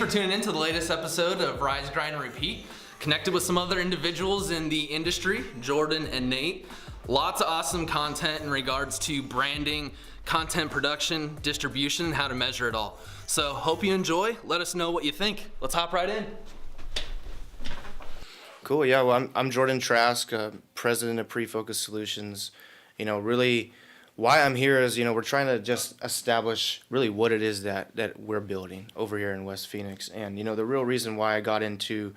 for tuning in to the latest episode of Rise, Grind, and Repeat. Connected with some other individuals in the industry, Jordan and Nate. Lots of awesome content in regards to branding, content production, distribution, and how to measure it all. So hope you enjoy. Let us know what you think. Let's hop right in. Cool. Yeah. Well, I'm Jordan Trask, president of Prefocus Solutions. Really, why I'm here is, we're trying to just establish really what it is that we're building over here in West Phoenix. And, the real reason why I got into,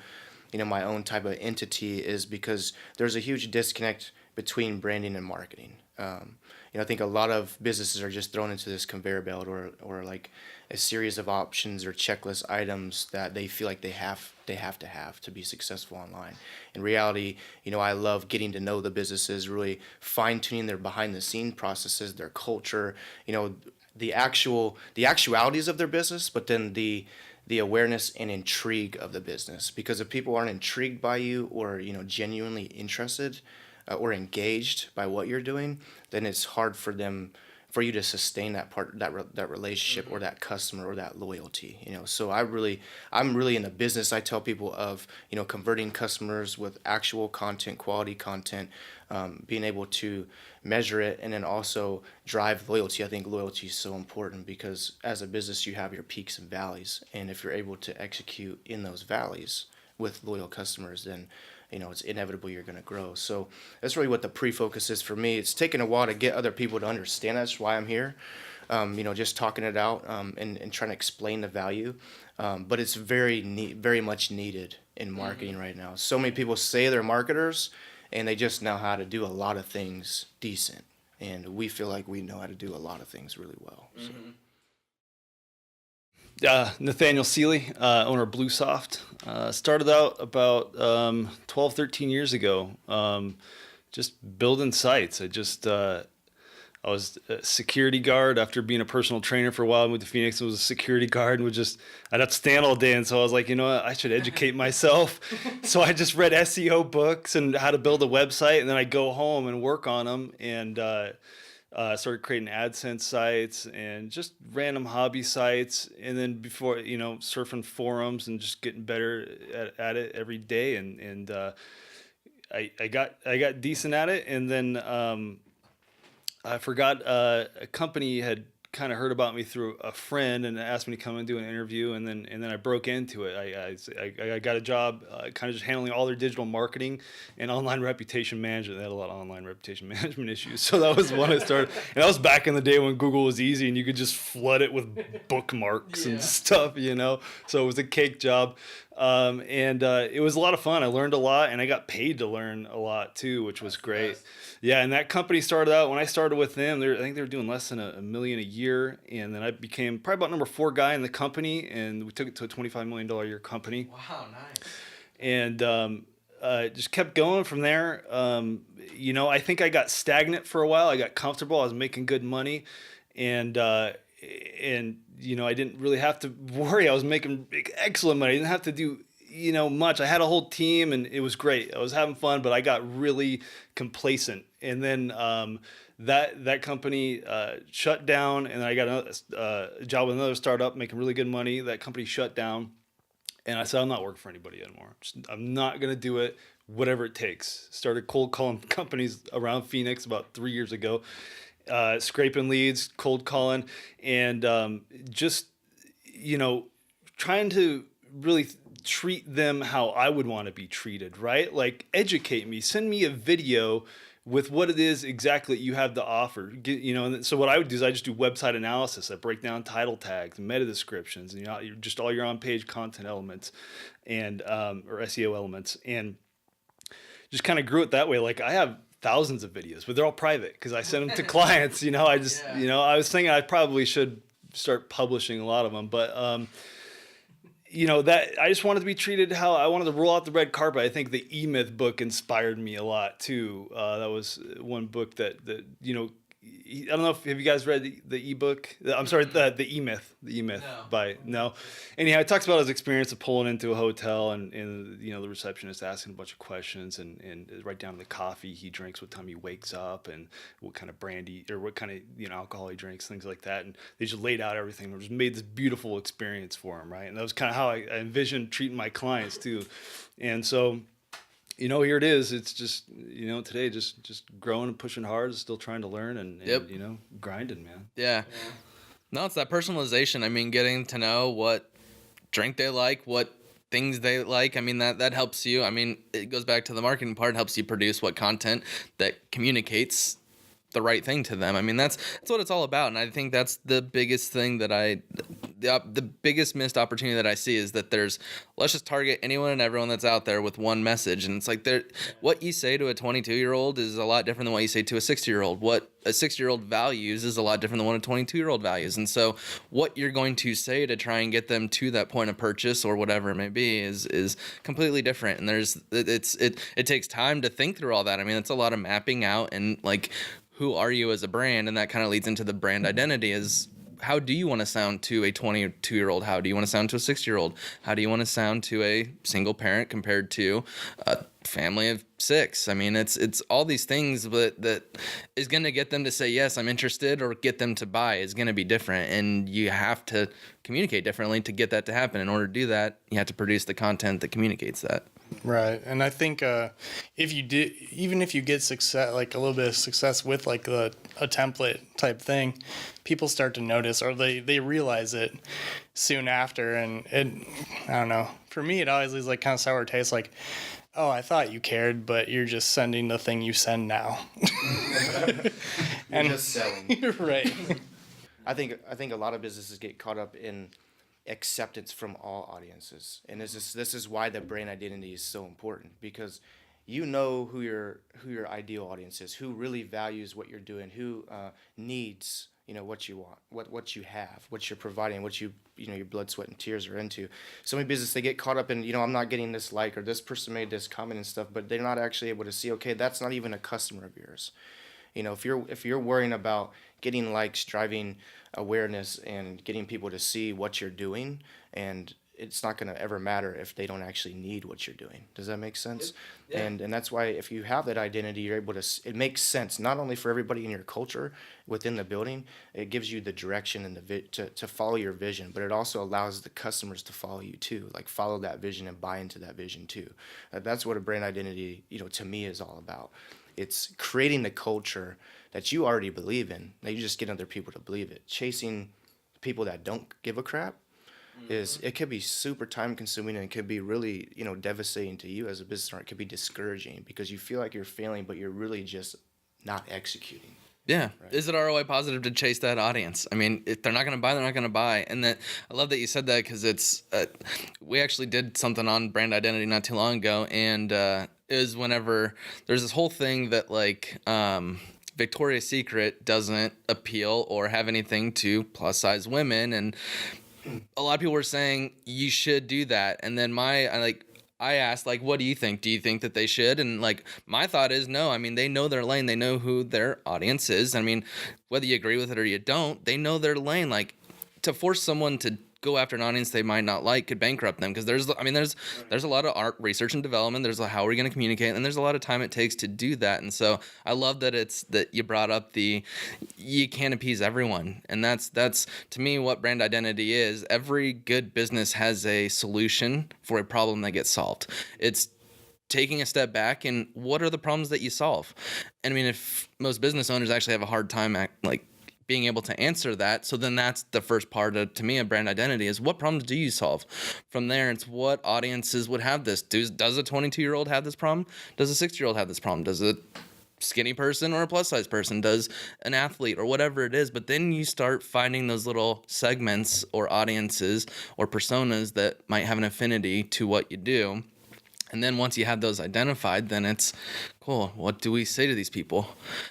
my own type of entity is because there's a huge disconnect between branding and marketing. I think a lot of businesses are just thrown into this conveyor belt or like a series of options or checklist items that they feel like they have to be successful online. In reality, I love getting to know the businesses, really fine-tuning their behind-the-scene processes, their culture, the actualities of their business, but then the awareness and intrigue of the business. Because if people aren't intrigued by you or genuinely interested or engaged by what you're doing, then it's hard for you to sustain that relationship or that customer or that loyalty. So I'm really in the business. I tell people of converting customers with actual content, quality content, being able to measure it, and then also drive loyalty. I think loyalty is so important because as a business you have your peaks and valleys, and if you're able to execute in those valleys with loyal customers, then it's inevitable you're going to grow. So that's really what the Prefocus is for me. It's taken a while to get other people to understand. That's why I'm here, just talking it out and trying to explain the value. But it's very much needed in marketing right now. So many people say they're marketers, and they just know how to do a lot of things decent. And we feel like we know how to do a lot of things really well. So. Nathaniel Seeley, owner of BlueSoft. Started out about 12, 13 years ago, just building sites. I was a security guard after being a personal trainer for a while. I moved to Phoenix and was a security guard and I'd have to stand all day. And so I was like, I should educate myself. So I just read SEO books and how to build a website. And then I'd go home and work on them and started creating AdSense sites and just random hobby sites. And then before, surfing forums and just getting better at it every day. And I got decent at it. And then I forgot a company had kind of heard about me through a friend and asked me to come and do an interview, and then I broke into it. I got a job kind of just handling all their digital marketing and online reputation management. They had a lot of online reputation management issues, so that was when I started. And that was back in the day when Google was easy and you could just flood it with bookmarks and stuff, So it was a cake job. And it was a lot of fun. I learned a lot, and I got paid to learn a lot too, which was great. Nice. Yeah, and that company started out, when I started with them, I think they were doing less than $1 million a year, and then I became probably about number 4 guy in the company, and we took it to a $25 million a year company. Wow, nice. And just kept going from there. I think I got stagnant for a while. I got comfortable. I was making good money, and I didn't really have to worry. I was making excellent money. I didn't have to do much. I had a whole team and it was great. I was having fun, but I got really complacent. And then that company shut down, and I got a job with another startup making really good money. That company shut down, and I said, I'm not working for anybody anymore. I'm not going to do it, whatever it takes. Started cold calling companies around Phoenix about 3 years ago. Scraping leads, cold calling, and trying to really treat them how I would want to be treated, right? Like, educate me, send me a video with what it is exactly you have to offer. And so what I would do is I just do website analysis. I break down title tags, meta descriptions, and just all your on-page content elements and or SEO elements, and just kind of grew it that way. Like, I have thousands of videos, but they're all private because I send them to clients. I was thinking I probably should start publishing a lot of them, but that I just wanted to be treated how I wanted to roll out the red carpet. I think the E-Myth book inspired me a lot too. That was one book that I don't know if have you guys read the ebook? I'm sorry, the E-Myth. The E-Myth no. Anyhow, it talks about his experience of pulling into a hotel and the receptionist asking a bunch of questions and right down to the coffee he drinks, what time he wakes up, and what kind of brandy or what kind of alcohol he drinks, things like that. And they just laid out everything. It just made this beautiful experience for him, right? And that was kind of how I envisioned treating my clients too. And so, here it is. It's just, today just growing and pushing hard, still trying to learn and grinding, man. Yeah. No, it's that personalization. I mean, getting to know what drink they like, what things they like. I mean, that helps you. I mean, it goes back to the marketing part. It helps you produce what content that communicates the right thing to them. I mean, that's what it's all about. And I think that's the biggest thing that the biggest missed opportunity that I see is that let's just target anyone and everyone that's out there with one message. And it's like what you say to a 22-year-old is a lot different than what you say to a 60-year-old. What a 60-year-old values is a lot different than what a 22-year-old values. And so what you're going to say to try and get them to that point of purchase or whatever it may be is completely different. And it takes time to think through all that. I mean, it's a lot of mapping out and like, who are you as a brand? And that kind of leads into the brand identity is how do you want to sound to a 22-year-old? How do you want to sound to a 60-year-old? How do you want to sound to a single parent compared to a family of 6? I mean, it's all these things that is going to get them to say, yes, I'm interested, or get them to buy is going to be different. And you have to communicate differently to get that to happen. In order to do that, you have to produce the content that communicates that. Right. And I think even if you get success, like a little bit of success with like a template type thing, people start to notice, or they realize it soon after. And I don't know, for me, it always leaves like kind of sour taste, like, oh, I thought you cared, but you're just sending the thing you send now. You're just selling. Right. I think a lot of businesses get caught up in acceptance from all audiences, and this is why the brand identity is so important, because who your ideal audience is, who really values what you're doing, who needs what you want, what you have, what you're providing, what your blood, sweat, and tears are into. So many businesses, they get caught up in I'm not getting this like, or this person made this comment and stuff, but they're not actually able to see, okay, that's not even a customer of yours. If you're worrying about getting likes, driving awareness, and getting people to see what you're doing, and it's not going to ever matter if they don't actually need what you're doing. Does that make sense? Yeah. And that's why if you have that identity, you're able to. It makes sense not only for everybody in your culture within the building. It gives you the direction and to follow your vision, but it also allows the customers to follow you too, like follow that vision and buy into that vision too. That's what a brand identity, to me, is all about. It's creating the culture that you already believe in. Now you just get other people to believe it. Chasing people that don't give a crap it could be super time consuming, and it could be really, devastating to you as a business owner. It could be discouraging because you feel like you're failing, but you're really just not executing. Yeah. Right. Is it ROI positive to chase that audience? I mean, if they're not going to buy, they're not going to buy. And I love that you said that, because it's, we actually did something on brand identity not too long ago. And it was whenever there's this whole thing that like, Victoria's Secret doesn't appeal or have anything to plus size women. And a lot of people were saying you should do that. And then I asked, like, what do you think? Do you think that they should? And like, my thought is no. I mean, they know their lane. They know who their audience is. I mean, whether you agree with it or you don't, they know their lane. Like, to force someone to go after an audience they might not like could bankrupt them, because there's a lot of art research and development. There's how are we going to communicate, and there's a lot of time it takes to do that. And so I love that you brought up you can't appease everyone, and that's to me what brand identity is. Every good business has a solution for a problem that gets solved. It's taking a step back and what are the problems that you solve. And I mean, if most business owners actually have a hard time being able to answer that. So then that's the first part of, to me, a brand identity is what problems do you solve? From there, it's what audiences would have this. Does a 22-year-old have this problem? Does a 60-year-old have this problem? Does a skinny person or a plus size person? Does an athlete or whatever it is? But then you start finding those little segments or audiences or personas that might have an affinity to what you do. And then once you have those identified, then it's cool. What do we say to these people?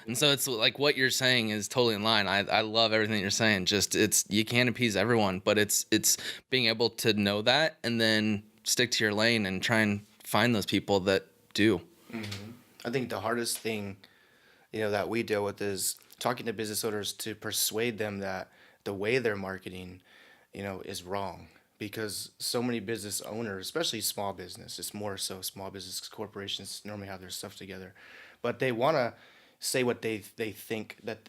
And so it's like what you're saying is totally in line. I love everything you're saying. Just you can't appease everyone, but it's being able to know that and then stick to your lane and try and find those people that do. Mm-hmm. I think the hardest thing that we deal with is talking to business owners to persuade them that the way they're marketing, is wrong. Because so many business owners, especially small business, it's more so small business, corporations normally have their stuff together, but they want to say what they think that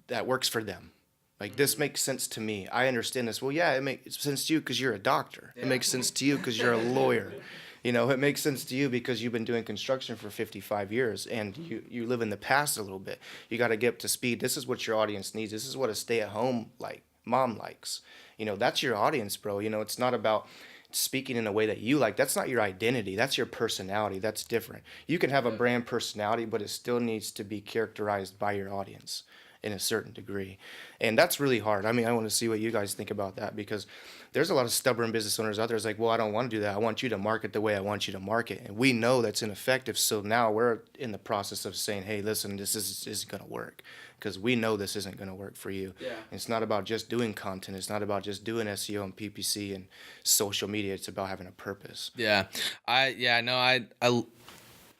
that works for them. Like, this makes sense to me. I understand this. Well, yeah, it makes sense to you because you're a doctor. It makes sense to you because you're a lawyer. It makes sense to you because you've been doing construction for 55 years and you live in the past a little bit. You got to get up to speed. This is what your audience needs. This is what a stay-at-home mom likes. That's your audience, bro. It's not about speaking in a way that you like. That's not your identity. That's your personality. That's different. You can have a brand personality, but it still needs to be characterized by your audience in a certain degree. And that's really hard. I want to see what you guys think about that, because there's a lot of stubborn business owners out there that's like, well, I don't want to do that. I want you to market the way I want you to market. And we know that's ineffective. So now we're in the process of saying, hey, listen, this isn't going to work, because we know this isn't going to work for you. Yeah. It's not about just doing content. It's not about just doing SEO and PPC and social media. It's about having a purpose. Yeah. I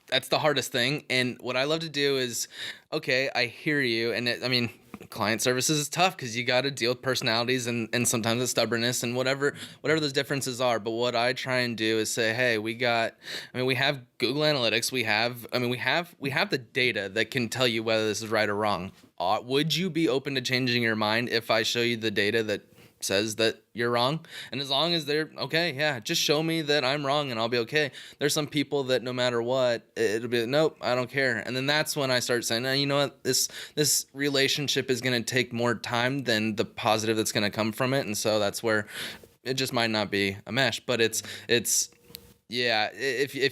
that's the hardest thing. And what I love to do is, okay, I hear you. And client services is tough because you got to deal with personalities and sometimes it's stubbornness and whatever those differences are. But what I try and do is say, hey, we have Google Analytics. We have the data that can tell you whether this is right or wrong. Would you be open to changing your mind if I show you the data that says that you're wrong? And as long as they're okay, yeah, just show me that I'm wrong and I'll be okay. There's some people that no matter what, it'll be nope, I don't care. And then that's when I start saying, you know what, this relationship is going to take more time than the positive that's going to come from it. And so that's where it just might not be a mesh. But it's if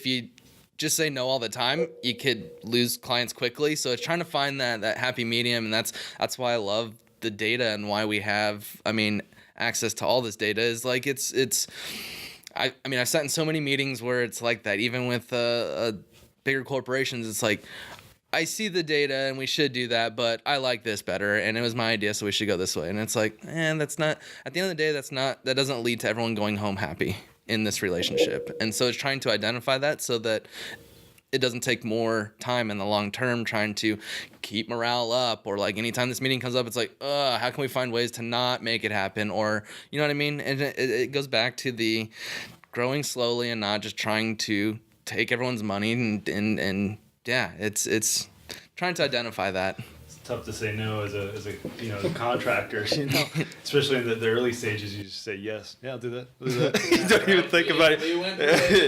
you just say no all the time, you could lose clients quickly. So it's trying to find that happy medium, and that's why I love the data and why we have access to all this data. Is like I've sat in so many meetings where it's like that. Even with bigger corporations, it's like, I see the data and we should do that, but I like this better and it was my idea, so we should go this way. And it's like, that's not, at the end of the day, that doesn't lead to everyone going home happy in this relationship. And so it's trying to identify that so that it doesn't take more time in the long term, trying to keep morale up, or like anytime this meeting comes up, it's like, how can we find ways to not make it happen? Or, you know what I mean? And it goes back to the growing slowly and not just trying to take everyone's money and yeah, it's trying to identify that. Tough to say no as a contractor, especially in the early stages. You just say yes, yeah, I'll do that. You don't even think about it.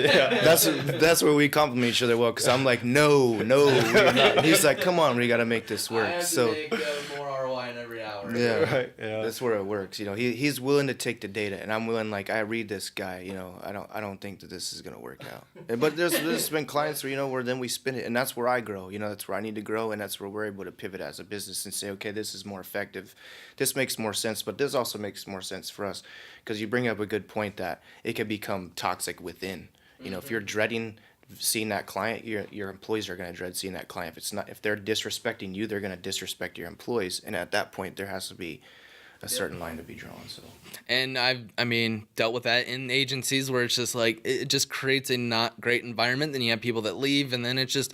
Yeah, that's where we compliment each other well, because I'm like, no, we're not. And he's like, come on, we got to make this work. I have to make more ROI in every hour. Yeah, right. Yeah, that's where it works. He's willing to take the data, and I'm willing. Like, I read this guy. I don't think that this is gonna work out. But there's been clients where then we spin it, and that's where I grow. That's where I need to grow, and that's where we're able to pivot as a business and say, okay, this is more effective, this makes more sense, but this also makes more sense for us, because you bring up a good point that it can become toxic within. If you're dreading seeing that client, your employees are going to dread seeing that client. If they're disrespecting you, they're going to disrespect your employees, and at that point there has to be a certain line to be drawn. So, and I've dealt with that in agencies where it's just like, it just creates a not great environment. Then you have people that leave, and then it just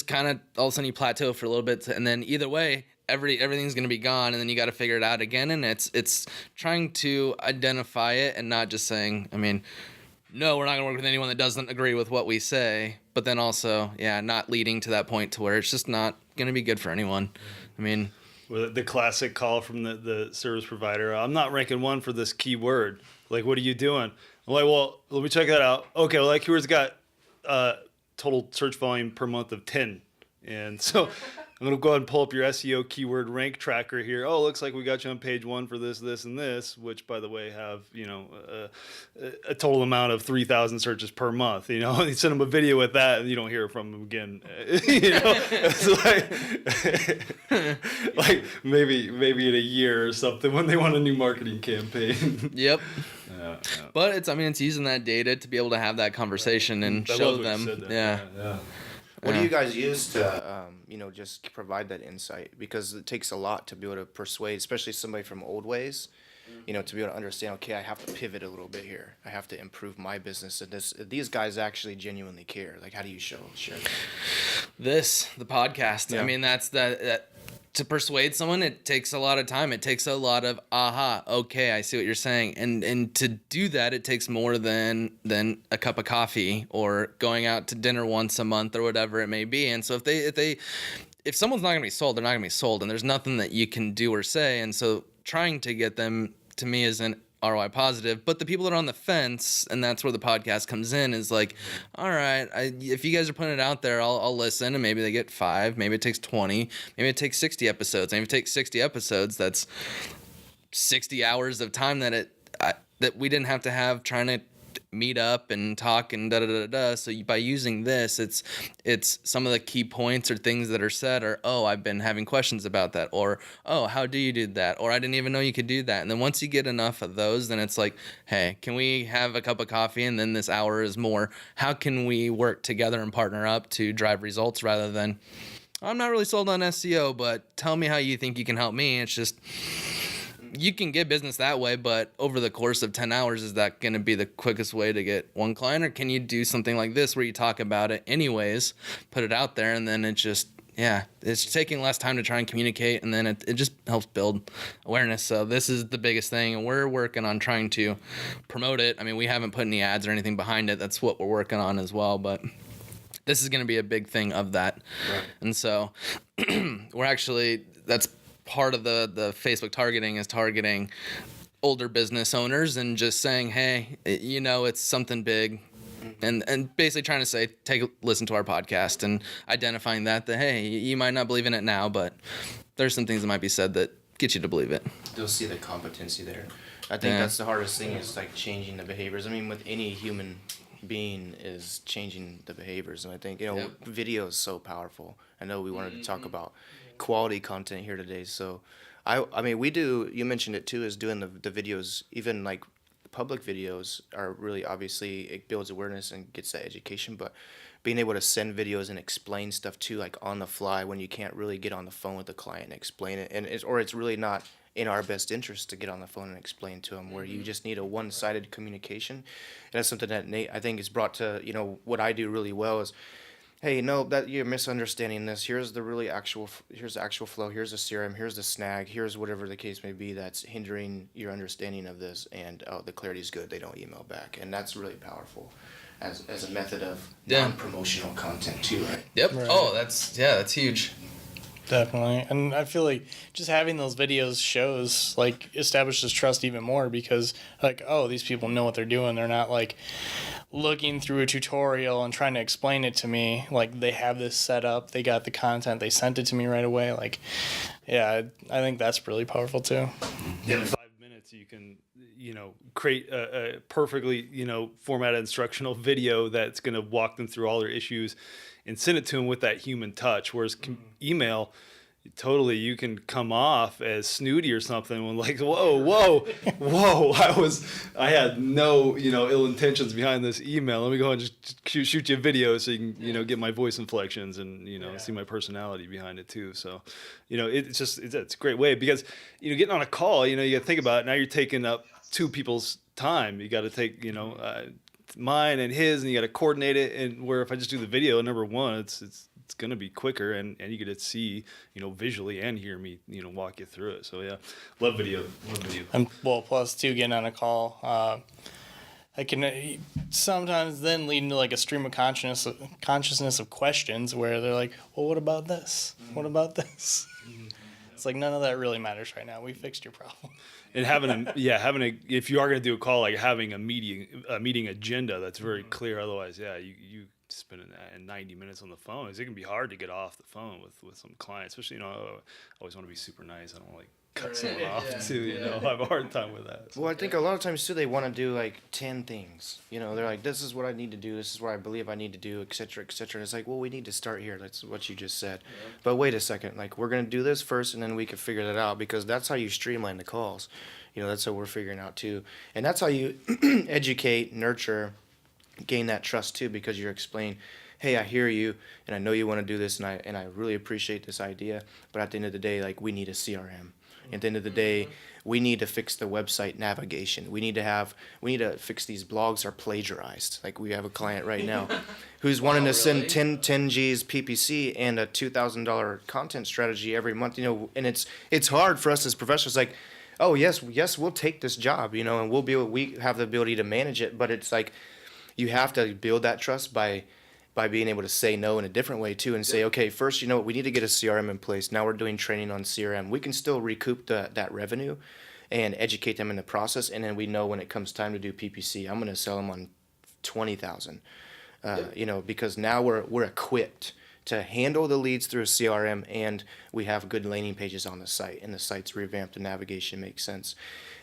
kind of all of a sudden you plateau for a little bit, and then either way everything's going to be gone, and then you got to figure it out again. And it's trying to identify it and not just saying, no, we're not going to work with anyone that doesn't agree with what we say, but then also, not leading to that point to where it's just not going to be good for anyone. Well, the classic call from the service provider, I'm not ranking one for this keyword. Like, what are you doing? I'm like, well, let me check that out. Okay, well, that keyword's got total search volume per month of 10. And so I'm going to go ahead and pull up your SEO keyword rank tracker here. Oh, looks like we got you on page 1 for this, this, and this, which, by the way, have, a total amount of 3,000 searches per month. You send them a video with that, and you don't hear from them again. It's like maybe in a year or something when they want a new marketing campaign. Yep. Yeah. But it's using that data to be able to have that conversation and show them. Yeah. What do you guys use to, just provide that insight? Because it takes a lot to be able to persuade, especially somebody from old ways. to be able to understand, okay, I have to pivot a little bit here. I have to improve my business. And these guys actually genuinely care. Like, how do you share that? The podcast. Yeah. I mean, that's that to persuade someone, it takes a lot of time. It takes a lot of, okay, I see what you're saying. And to do that, it takes more than a cup of coffee or going out to dinner once a month or whatever it may be. And so if someone's not going to be sold, they're not going to be sold, and there's nothing that you can do or say. And so trying to get them, to me, isn't ROI positive. But the people that are on the fence, and that's where the podcast comes in, is like, all right, if you guys are putting it out there, I'll listen, and maybe they get 5, maybe it takes 20, maybe it takes 60 episodes. And if it takes 60 episodes, that's 60 hours of time that we didn't have to have trying to meet up and talk and da-da-da-da. So by using this, it's some of the key points or things that are said are, oh, I've been having questions about that, or, oh, how do you do that, or I didn't even know you could do that. And then once you get enough of those, then it's like, hey, can we have a cup of coffee, and then this hour is more, how can we work together and partner up to drive results, rather than, I'm not really sold on SEO, but tell me how you think you can help me. It's just, you can get business that way, but over the course of 10 hours, is that going to be the quickest way to get one client? Or can you do something like this where you talk about it anyways, put it out there, and then it just, it's taking less time to try and communicate, and then it just helps build awareness. So this is the biggest thing, and we're working on trying to promote it. I mean, we haven't put any ads or anything behind it. That's what we're working on as well, but this is going to be a big thing of that. Right. And so that's part of the Facebook targeting, is targeting older business owners and just saying, hey, it's something big, and basically trying to say, listen to our podcast, and identifying that hey, you might not believe in it now, but there's some things that might be said that get you to believe it. They'll see the competency there. I think that's the hardest thing, is like changing the behaviors. I mean, with any human being, is changing the behaviors. And I think, video is so powerful. I know we wanted to talk about quality content here today. So I mean, we do, you mentioned it too, is doing the videos, even like public videos are really, obviously it builds awareness and gets that education, but being able to send videos and explain stuff too, like on the fly, when you can't really get on the phone with the client and explain it, and it's really not in our best interest to get on the phone and explain to them, where you just need a one-sided communication. And that's something that Nate, I think, is brought to, what I do really well is, hey, no, that you're misunderstanding this. Here's the here's the actual flow. Here's the CRM. Here's the snag. Here's whatever the case may be that's hindering your understanding of this. And the clarity is good. They don't email back, and that's really powerful as a method of non-promotional content too, right? Yep. Right. Oh, that's huge. Definitely. And I feel like just having those videos shows, like, establishes trust even more, because, like, oh, these people know what they're doing. They're not, like, looking through a tutorial and trying to explain it to me. Like, they have this set up. They got the content. They sent it to me right away. Like, I think that's really powerful, too. In 5 minutes, you can, create a perfectly, formatted instructional video that's going to walk them through all their issues and send it to them with that human touch. Whereas email, totally, you can come off as snooty or something when, like, whoa, I had no, ill intentions behind this email. Let me go and just shoot you a video so you can, get my voice inflections and, see my personality behind it too. So, it's a great way, because, getting on a call, you got to think about it. Now you're taking up 2 people's time. You got to take, mine and his, and you got to coordinate it. And where if I just do the video, number one, it's going to be quicker, and you get to see, visually, and hear me, walk you through it. So love video. And plus too, getting on a call, I can sometimes then lead into like a stream of consciousness of questions where they're like, well, what about this? What about this? It's like, none of that really matters right now. We fixed your problem. And having if you are going to do a call, like having a meeting agenda that's very clear. Otherwise, you spending 90 minutes on the phone, it can be hard to get off the phone with some clients, especially, I always want to be super nice. I don't want to cut someone off too, I have a hard time with that. So. Well, I think a lot of times too, they want to do like 10 things, they're like, this is what I need to do, this is what I believe I need to do, et cetera, and it's like, well, we need to start here. That's what you just said. But wait a second, like, we're going to do this first, and then we can figure that out, because that's how you streamline the calls. That's what we're figuring out too. And that's how you educate, nurture, gain that trust too, because you're explaining, hey, I hear you, and I know you want to do this, and I really appreciate this idea, but at the end of the day, like, we need a CRM. At the end of the day, we need to fix the website navigation. We need to fix these blogs are plagiarized. Like we have a client right now who's wanting to send 10 Gs PPC and a $2,000 content strategy every month, and it's hard for us as professionals. Like, oh yes, we'll take this job, and we have the ability to manage it, but it's like you have to build that trust by being able to say no in a different way too, and say, okay, first, we need to get a CRM in place. Now we're doing training on CRM. We can still recoup that revenue and educate them in the process. And then we know when it comes time to do PPC, I'm going to sell them on 20,000, because now we're equipped to handle the leads through a CRM, and we have good landing pages on the site, and the site's revamped, the navigation makes sense.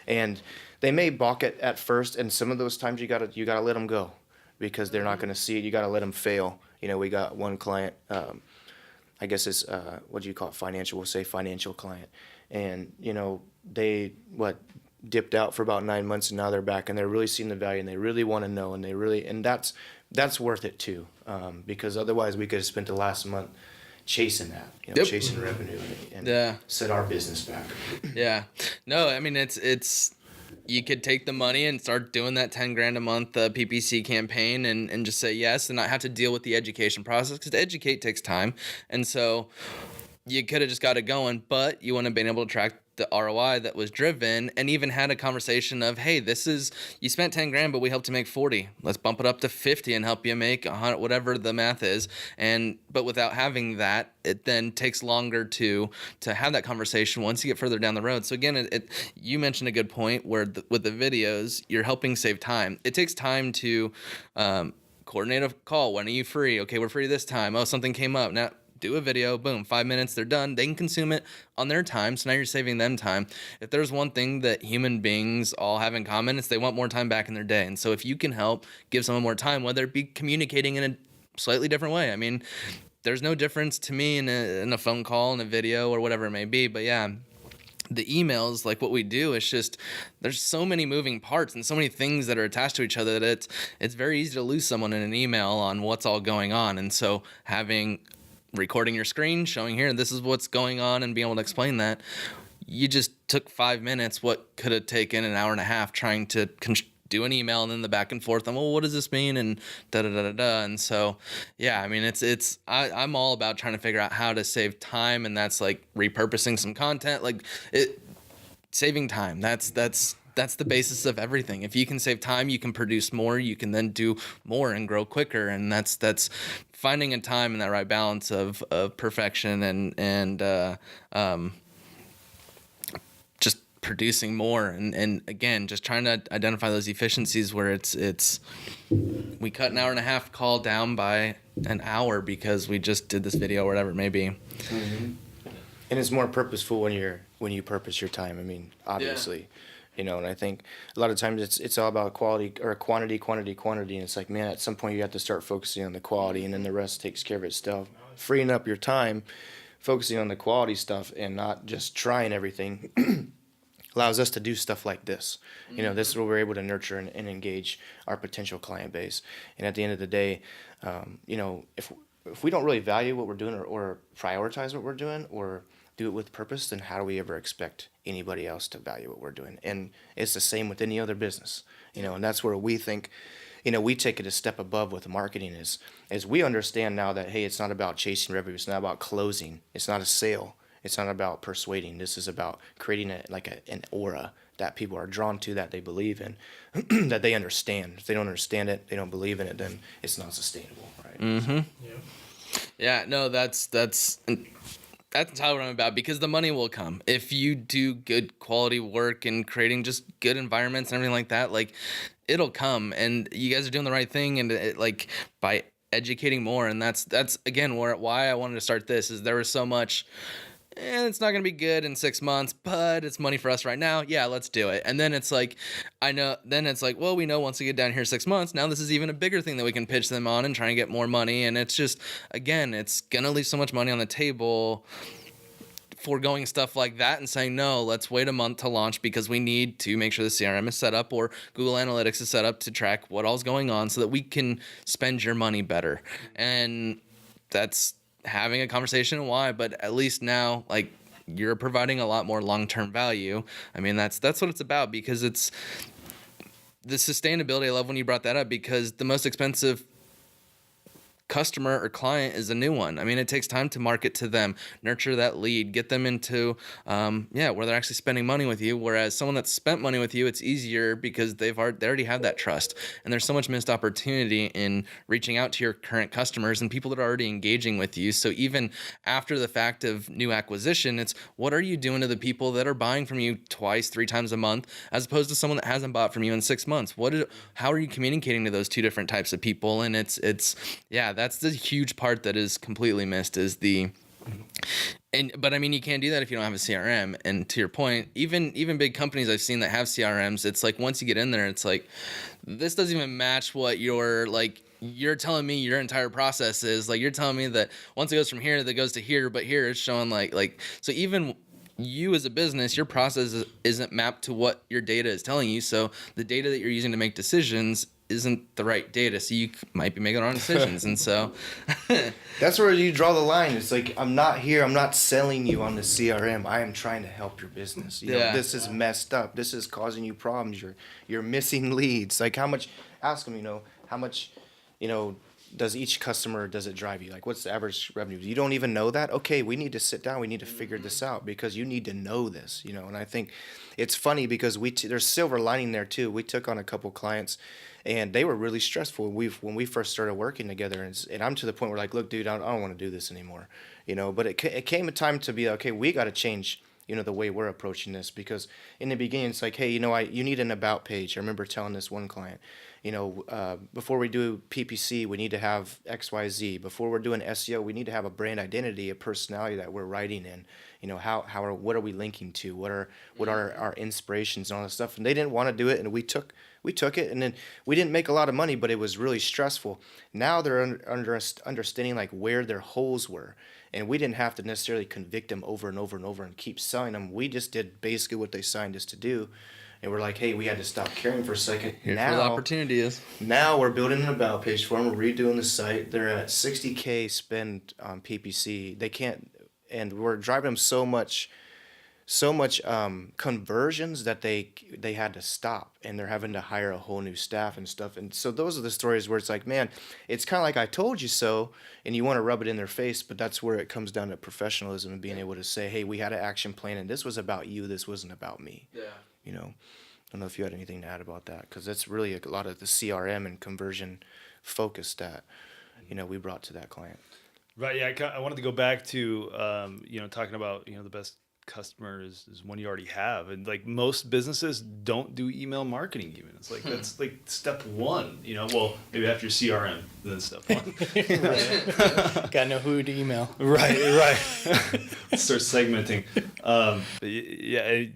And they may balk at first, and some of those times you gotta let them go, because they're not going to see it. You got to let them fail. We got one client, I guess it's, what do you call it? Financial, we'll say financial client. And, they, dipped out for about 9 months, and now they're back, and they're really seeing the value, and they really want to know, and that's worth it too. Because otherwise we could have spent the last month chasing that, chasing revenue and set our business back. Yeah. No, I mean, it's, you could take the money and start doing that 10 grand a month PPC campaign and just say yes and not have to deal with the education process, because to educate takes time. And so you could have just got it going, but you wouldn't have been able to track the ROI that was driven, and even had a conversation of, hey, you spent 10 grand, but we helped you make 40. Let's bump it up to 50 and help you make 100, whatever the math is. But without having that, it then takes longer to have that conversation once you get further down the road. So again, you mentioned a good point where with the videos, you're helping save time. It takes time to coordinate a call. When are you free? Okay, we're free this time. Oh, something came up. Now do a video, boom, 5 minutes, they're done. They can consume it on their time, so now you're saving them time. If there's one thing that human beings all have in common, it's they want more time back in their day. And so if you can help give someone more time, whether it be communicating in a slightly different way, I mean, there's no difference to me in a phone call, in a video, or whatever it may be, but yeah, the emails, like what we do, it's just, there's so many moving parts and so many things that are attached to each other that it's very easy to lose someone in an email on what's all going on. And so recording your screen, showing here, this is what's going on, and being able to explain that, you just took 5 minutes, what could have taken an hour and a half trying to do an email, and then the back and forth, and well, what does this mean, and da-da-da-da-da. And so, yeah, I mean, I'm all about trying to figure out how to save time, and that's like repurposing some content, saving time. That's the basis of everything. If you can save time, you can produce more, you can then do more and grow quicker. And that's finding a time and that right balance of perfection and just producing more. And again, just trying to identify those efficiencies where it's we cut an hour and a half call down by an hour because we just did this video or whatever it may be. Mm-hmm. And it's more purposeful when you purpose your time. I mean, obviously. Yeah. And I think a lot of times it's all about quality or quantity. And it's like, man, at some point you have to start focusing on the quality, and then the rest takes care of itself. Freeing up your time, focusing on the quality stuff and not just trying everything allows us to do stuff like this. This is where we're able to nurture and engage our potential client base. And at the end of the day, if we don't really value what we're doing or prioritize what we're doing or do it with purpose, then how do we ever expect anybody else to value what we're doing? And it's the same with any other business, and that's where we think, we take it a step above with marketing is we understand now that, hey, it's not about chasing revenue. It's not about closing. It's not a sale. It's not about persuading. This is about creating an aura that people are drawn to, that they believe in, that they understand. If they don't understand it, they don't believe in it, then it's not sustainable, right? Mm-hmm. Yeah, no, that's how I'm about, because the money will come if you do good quality work and creating just good environments and everything like that. Like, it'll come, and you guys are doing the right thing, and by educating more. And that's again why I wanted to start this, is there was so much, it's not going to be good in 6 months, but it's money for us right now. Yeah, let's do it. And then it's like, well, we know once we get down here 6 months, now this is even a bigger thing that we can pitch them on and try and get more money. And it's just, again, it's going to leave so much money on the table foregoing stuff like that and saying, no, let's wait a month to launch because we need to make sure the CRM is set up or Google Analytics is set up to track what all's going on so that we can spend your money better. And that's having a conversation and why, but at least now, you're providing a lot more long-term value. I mean, that's what it's about, because it's the sustainability. I love when you brought that up, because the most expensive customer or client is a new one. I mean, it takes time to market to them, nurture that lead, get them into, where they're actually spending money with you. Whereas someone that's spent money with you, it's easier because they already have that trust. And there's so much missed opportunity in reaching out to your current customers and people that are already engaging with you. So even after the fact of new acquisition, it's what are you doing to the people that are buying from you twice, 3 times a month, as opposed to someone that hasn't bought from you in 6 months? How are you communicating to those two different types of people? And that's the huge part that is completely missed, is but I mean, you can't do that if you don't have a CRM. And to your point, even big companies I've seen that have CRMs, it's like once you get in there, it's like, this doesn't even match what you're telling me your entire process is. Like, you're telling me that once it goes from here, that goes to here, but here it's showing so even you as a business, your process isn't mapped to what your data is telling you. So the data that you're using to make decisions isn't the right data, so you might be making the wrong decisions. And so that's where you draw the line. It's like, I'm not selling you on the CRM. I am trying to help your business. You know, this is messed up. This is causing you problems. You're missing leads. Like, ask them, how much, does each customer, does it drive you? Like, what's the average revenue? You don't even know that? Okay, we need to sit down. We need to figure this out, because you need to know this, and I think it's funny because there's silver lining there too. We took on a couple clients, and they were really stressful when we first started working together. And I'm to the point where, like, look, dude, I don't want to do this anymore, But it came a time to be, okay, we got to change, the way we're approaching this, because in the beginning it's like, hey, you need an about page. I remember telling this one client, before we do PPC, we need to have XYZ. Before we're doing SEO, we need to have a brand identity, a personality that we're writing in. What are we linking to? What are our inspirations and all that stuff? And they didn't want to do it, and we took it, and then we didn't make a lot of money, but it was really stressful. Now they're understanding like where their holes were, and we didn't have to necessarily convict them over and over and over and keep selling them. We just did basically what they signed us to do. And we're like, hey, we had to stop caring for a second. Here's where the opportunity is. Now we're building an about page for them. We're redoing the site. They're at $60K spend on PPC. They can't, and we're driving them so much conversions that they had to stop, and they're having to hire a whole new staff and stuff. And so those are the stories where it's like, man, it's kind of like I told you so, and you want to rub it in their face, but that's where it comes down to professionalism and being able to say, hey, we had an action plan, and this was about you. This wasn't about me. Yeah. I don't know if you had anything to add about that, because that's really a lot of the CRM and conversion focus that, we brought to that client. Right. Yeah. I wanted to go back to, talking about, the best customer is one you already have. And like most businesses don't do email marketing even. It's like, that's like step one, well, maybe after your CRM, then step one. Gotta know who to email. Right. Start segmenting. But yeah,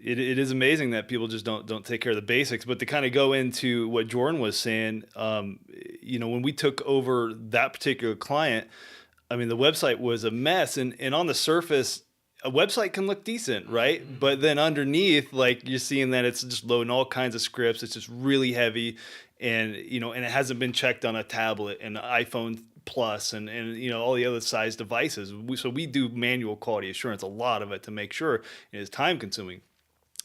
it is amazing that people just don't take care of the basics. But to kind of go into what Jordan was saying, when we took over that particular client, I mean, the website was a mess, and on the surface, a website can look decent, right? Mm-hmm. But then underneath, like, you're seeing that it's just loading all kinds of scripts. It's just really heavy, and and it hasn't been checked on a tablet and iPhone Plus and all the other size devices. So we do manual quality assurance, a lot of it, to make sure. It's time consuming.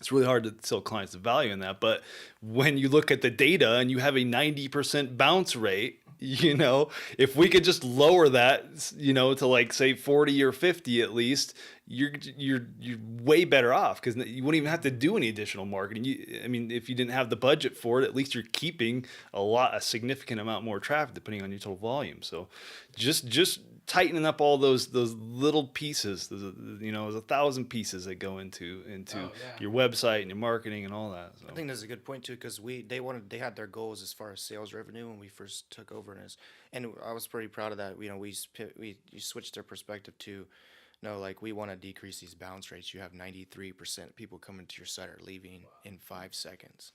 It's really hard to sell clients the value in that. But when you look at the data and you have a 90% bounce rate, if we could just lower that, to like say 40 or 50 at least, you're way better off, because you wouldn't even have to do any additional marketing. If you didn't have the budget for it, at least you're keeping a significant amount more traffic depending on your total volume. So just tightening up all those little pieces. There's 1,000 pieces that go into your website and your marketing and all that. So. I think that's a good point too, because they had their goals as far as sales revenue when we first took over, and I was pretty proud of that. We switched their perspective to, no, like, we want to decrease these bounce rates. You have 93% people coming to your site are leaving in 5 seconds,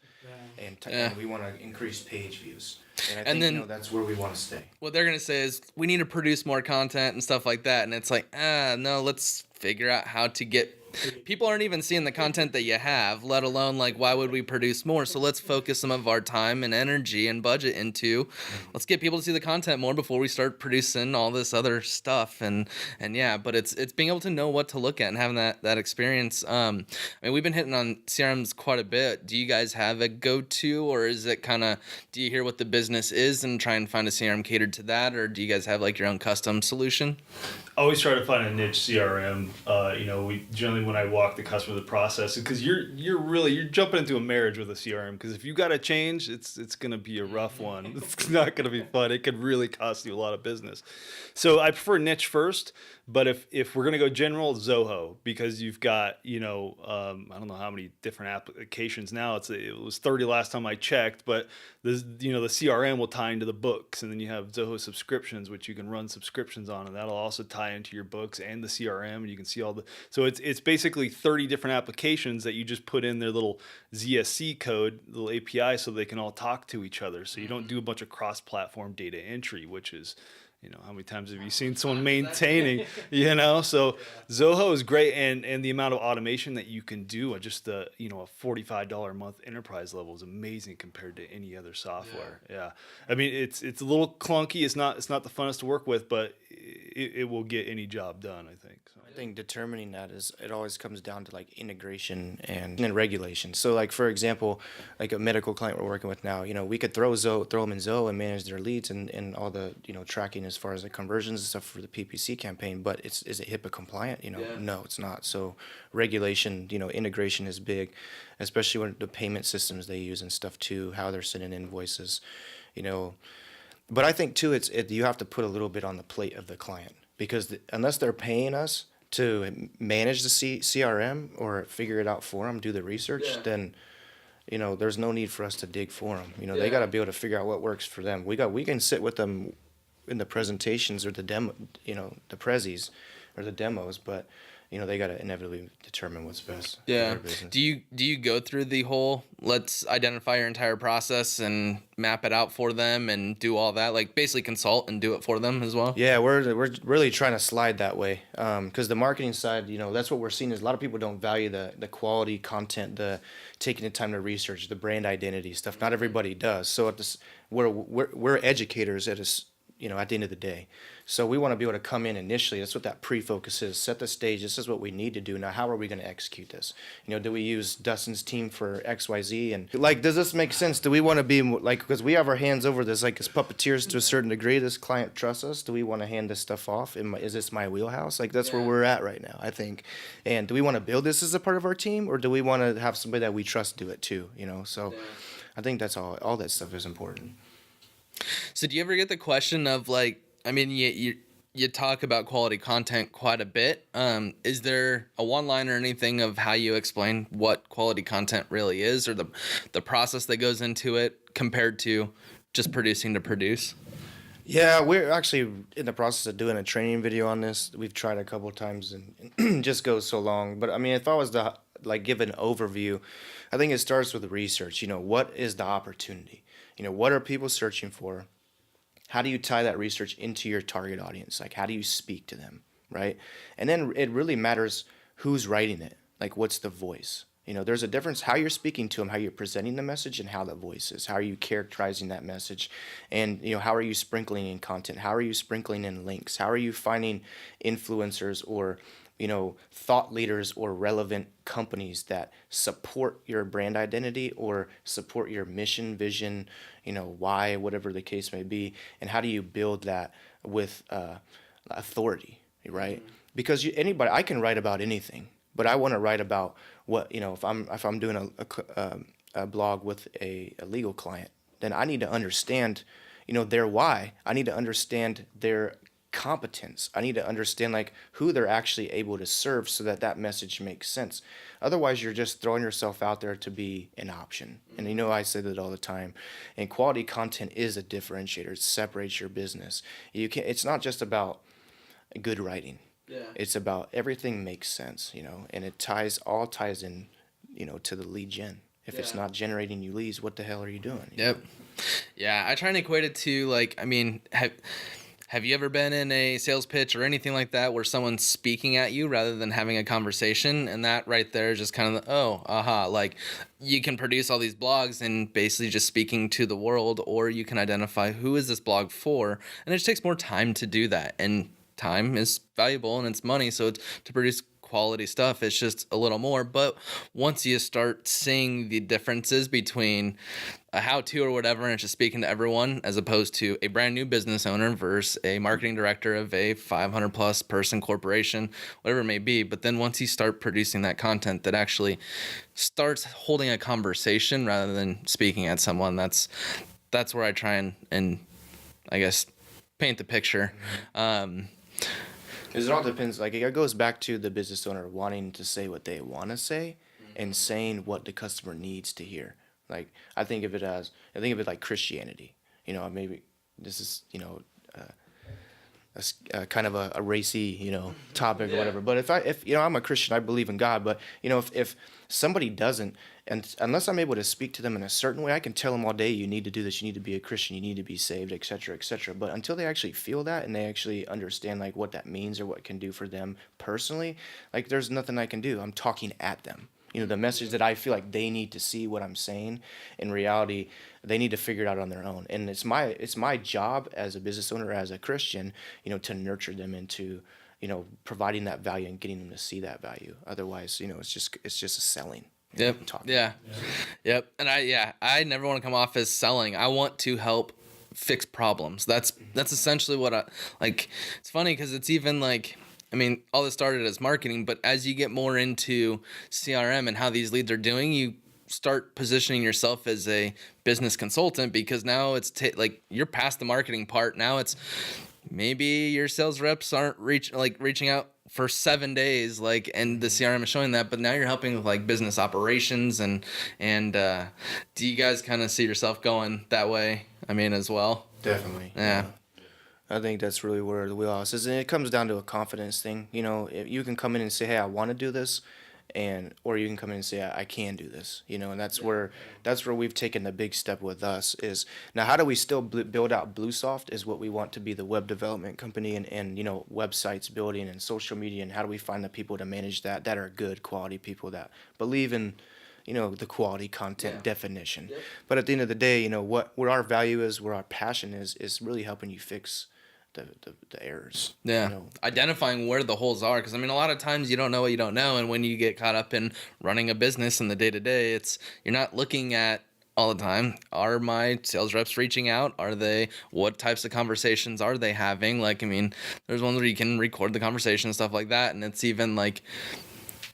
and we want to increase page views. And I think that's where we want to stay. What they're gonna say is we need to produce more content and stuff like that, and it's like, no, let's figure out how to get people aren't even seeing the content that you have, let alone like why would we produce more? So let's focus some of our time and energy and budget into let's get people to see the content more before we start producing all this other stuff. And yeah, but it's being able to know what to look at and having that experience. I mean, we've been hitting on CRMs quite a bit. Do you guys have a go-to, or is it kind of, do you hear what the business is and try and find a CRM catered to that, or do you guys have like your own custom solution? Always try to find a niche CRM. We generally, when I walk the customer through the process, because you're jumping into a marriage with a CRM, because if you got to change, it's going to be a rough one. It's not going to be fun. It could really cost you a lot of business. So I prefer niche first, but if we're going to go general, Zoho, because you've got, I don't know how many different applications now. It was 30 last time I checked, but the CRM will tie into the books, and then you have Zoho subscriptions, which you can run subscriptions on, and that'll also tie into your books and the CRM, and you can see so it's basically 30 different applications that you just put in their little ZSC code, little API, so they can all talk to each other. So you don't do a bunch of cross-platform data entry, which is, how many times have you seen someone maintaining, So Zoho is great, and the amount of automation that you can do at just a $45 a month enterprise level is amazing compared to any other software. Yeah. I mean, it's a little clunky. It's not the funnest to work with, but it will get any job done, I think. So. I think determining that it always comes down to like integration and regulation. So like, for example, like a medical client we're working with now, we could throw them in Zoho and manage their leads and all the, tracking as far as the conversions and stuff for the PPC campaign, but is it HIPAA compliant? No, it's not. So regulation, integration is big, especially when the payment systems they use and stuff too, how they're sending invoices, But I think too, you have to put a little bit on the plate of the client, because unless they're paying us to manage the CRM or figure it out for them, do the research, then there's no need for us to dig for them. They got to be able to figure out what works for them. We can sit with them in the presentations or the demo, the prezzies or the demos, but they got to inevitably determine what's best for their business. Do you go through the whole, let's identify your entire process and map it out for them and do all that, like basically consult and do it for them as well? Yeah, we're really trying to slide that way, because the marketing side, that's what we're seeing is a lot of people don't value the quality content, the taking the time to research, the brand identity stuff. Not everybody does. So we're educators at the end of the day. So we want to be able to come in initially. That's what that pre-focus is. Set the stage. This is what we need to do. Now, how are we going to execute this? Do we use Dustin's team for XYZ? And like, does this make sense? Do we want to be like, because we have our hands over this, like as puppeteers to a certain degree, this client trusts us. Do we want to hand this stuff off? Is this my wheelhouse? Like, that's where we're at right now, I think. And do we want to build this as a part of our team, or do we want to have somebody that we trust do it too? So I think that's all that stuff is important. So do you ever get the question of like, I mean, you talk about quality content quite a bit. Is there a one-liner or anything of how you explain what quality content really is, or the process that goes into it compared to just producing to produce? Yeah, we're actually in the process of doing a training video on this. We've tried a couple of times and it just goes so long. But I mean, if I was to like give an overview, I think it starts with research. What is the opportunity? What are people searching for? How do you tie that research into your target audience? Like, how do you speak to them, right? And then it really matters who's writing it. Like, what's the voice? There's a difference how you're speaking to them, how you're presenting the message, and how the voice is. How are you characterizing that message? And, how are you sprinkling in content? How are you sprinkling in links? How are you finding influencers or, thought leaders or relevant companies that support your brand identity or support your mission, vision, why, whatever the case may be, and how do you build that with authority, right? Because I can write about anything, but I want to write about what, if I'm doing a blog with a legal client, then I need to understand, their why. I need to understand their competence. I need to understand like who they're actually able to serve so that message makes sense. Otherwise, you're just throwing yourself out there to be an option. And I say that all the time. And quality content is a differentiator. It separates your business. It's not just about good writing. Yeah. It's about everything makes sense, and it ties in, to the lead gen. If it's not generating you leads, what the hell are you doing? Yep. Yeah, I try and equate it to like, I mean, have you ever been in a sales pitch or anything like that where someone's speaking at you rather than having a conversation? And that right there is just kind of like you can produce all these blogs and basically just speaking to the world, or you can identify who is this blog for, and it just takes more time to do that, and time is valuable and it's money, so it's to produce quality stuff, it's just a little more. But once you start seeing the differences between a how-to or whatever, and it's just speaking to everyone, as opposed to a brand new business owner versus a marketing director of a 500 plus person corporation, whatever it may be. But then once you start producing that content that actually starts holding a conversation rather than speaking at someone, that's where I try and I guess paint the picture. Because it all depends. Like, it goes back to the business owner wanting to say what they want to say and saying what the customer needs to hear. Like, I think of it like Christianity. You know, maybe this is, you know, a kind of a racy, you know, topic or whatever. But if you know, I'm a Christian, I believe in God. But you know, if somebody doesn't, and unless I'm able to speak to them in a certain way, I can tell them all day, you need to do this, you need to be a Christian, you need to be saved, et cetera, et cetera. But until they actually feel that and they actually understand like what that means or what it can do for them personally, like there's nothing I can do. I'm talking at them. You know, the message that I feel like they need to see what I'm saying, in reality, they need to figure it out on their own. And it's my job as a business owner, as a Christian, you know, to nurture them into, you know, providing that value and getting them to see that value. Otherwise, you know, it's just a selling. Yep. Yeah. Yep. And I never want to come off as selling. I want to help fix problems. That's essentially what I like. It's funny because it's even like, I mean, all this started as marketing, but as you get more into CRM and how these leads are doing, you start positioning yourself as a business consultant, because now it's like you're past the marketing part. Now it's maybe your sales reps aren't reaching out for 7 days, like, and the CRM is showing that, but now you're helping with like business operations and do you guys kind of see yourself going that way? I mean, as well? Definitely. Yeah. I think that's really where the wheelhouse is, and it comes down to a confidence thing. You know, if you can come in and say, "Hey, I want to do this," or you can come in and say, I can do this. You know, and that's where we've taken the big step with us. Is now, how do we still build out BlueSoft? Is what we want to be, the web development company, and you know, websites building and social media, and how do we find the people to manage that are good quality people that believe in, you know, the quality content definition. Yep. But at the end of the day, you know, where our value is, where our passion is really helping you fix the errors. Yeah. You know? Identifying where the holes are. Because, I mean, a lot of times you don't know what you don't know. And when you get caught up in running a business in the day-to-day, you're not looking at all the time, are my sales reps reaching out? What types of conversations are they having? Like, I mean, there's ones where you can record the conversation and stuff like that. And it's even like,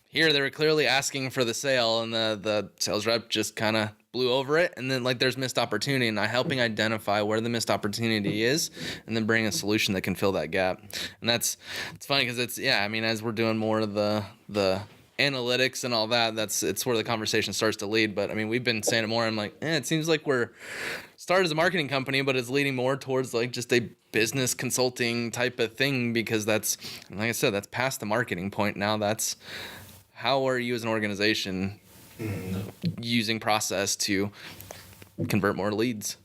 here they were clearly asking for the sale, and the sales rep just kind of blew over it, and then like there's missed opportunity, and helping identify where the missed opportunity is, and then bring a solution that can fill that gap. And it's funny because I mean, as we're doing more of the analytics and all that, it's where the conversation starts to lead. But I mean, we've been saying it more. I'm like, it seems like we're started as a marketing company, but it's leading more towards like just a business consulting type of thing, because that's, like I said, that's past the marketing point now. That's how are you as an organization using process to convert more leads?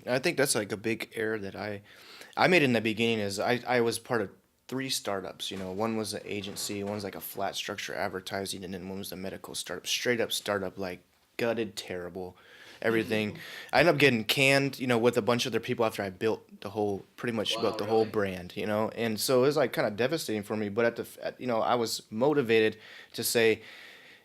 I think that's like a big error that I made in the beginning. Is I was part of 3 startups. You know, one was an agency, one was like a flat structure advertising, and then one was a medical startup. Straight up startup, like gutted, terrible, everything. I ended up getting canned, you know, with a bunch of other people after I built the whole brand, you know, and so it was like kind of devastating for me. But you know, I was motivated to say,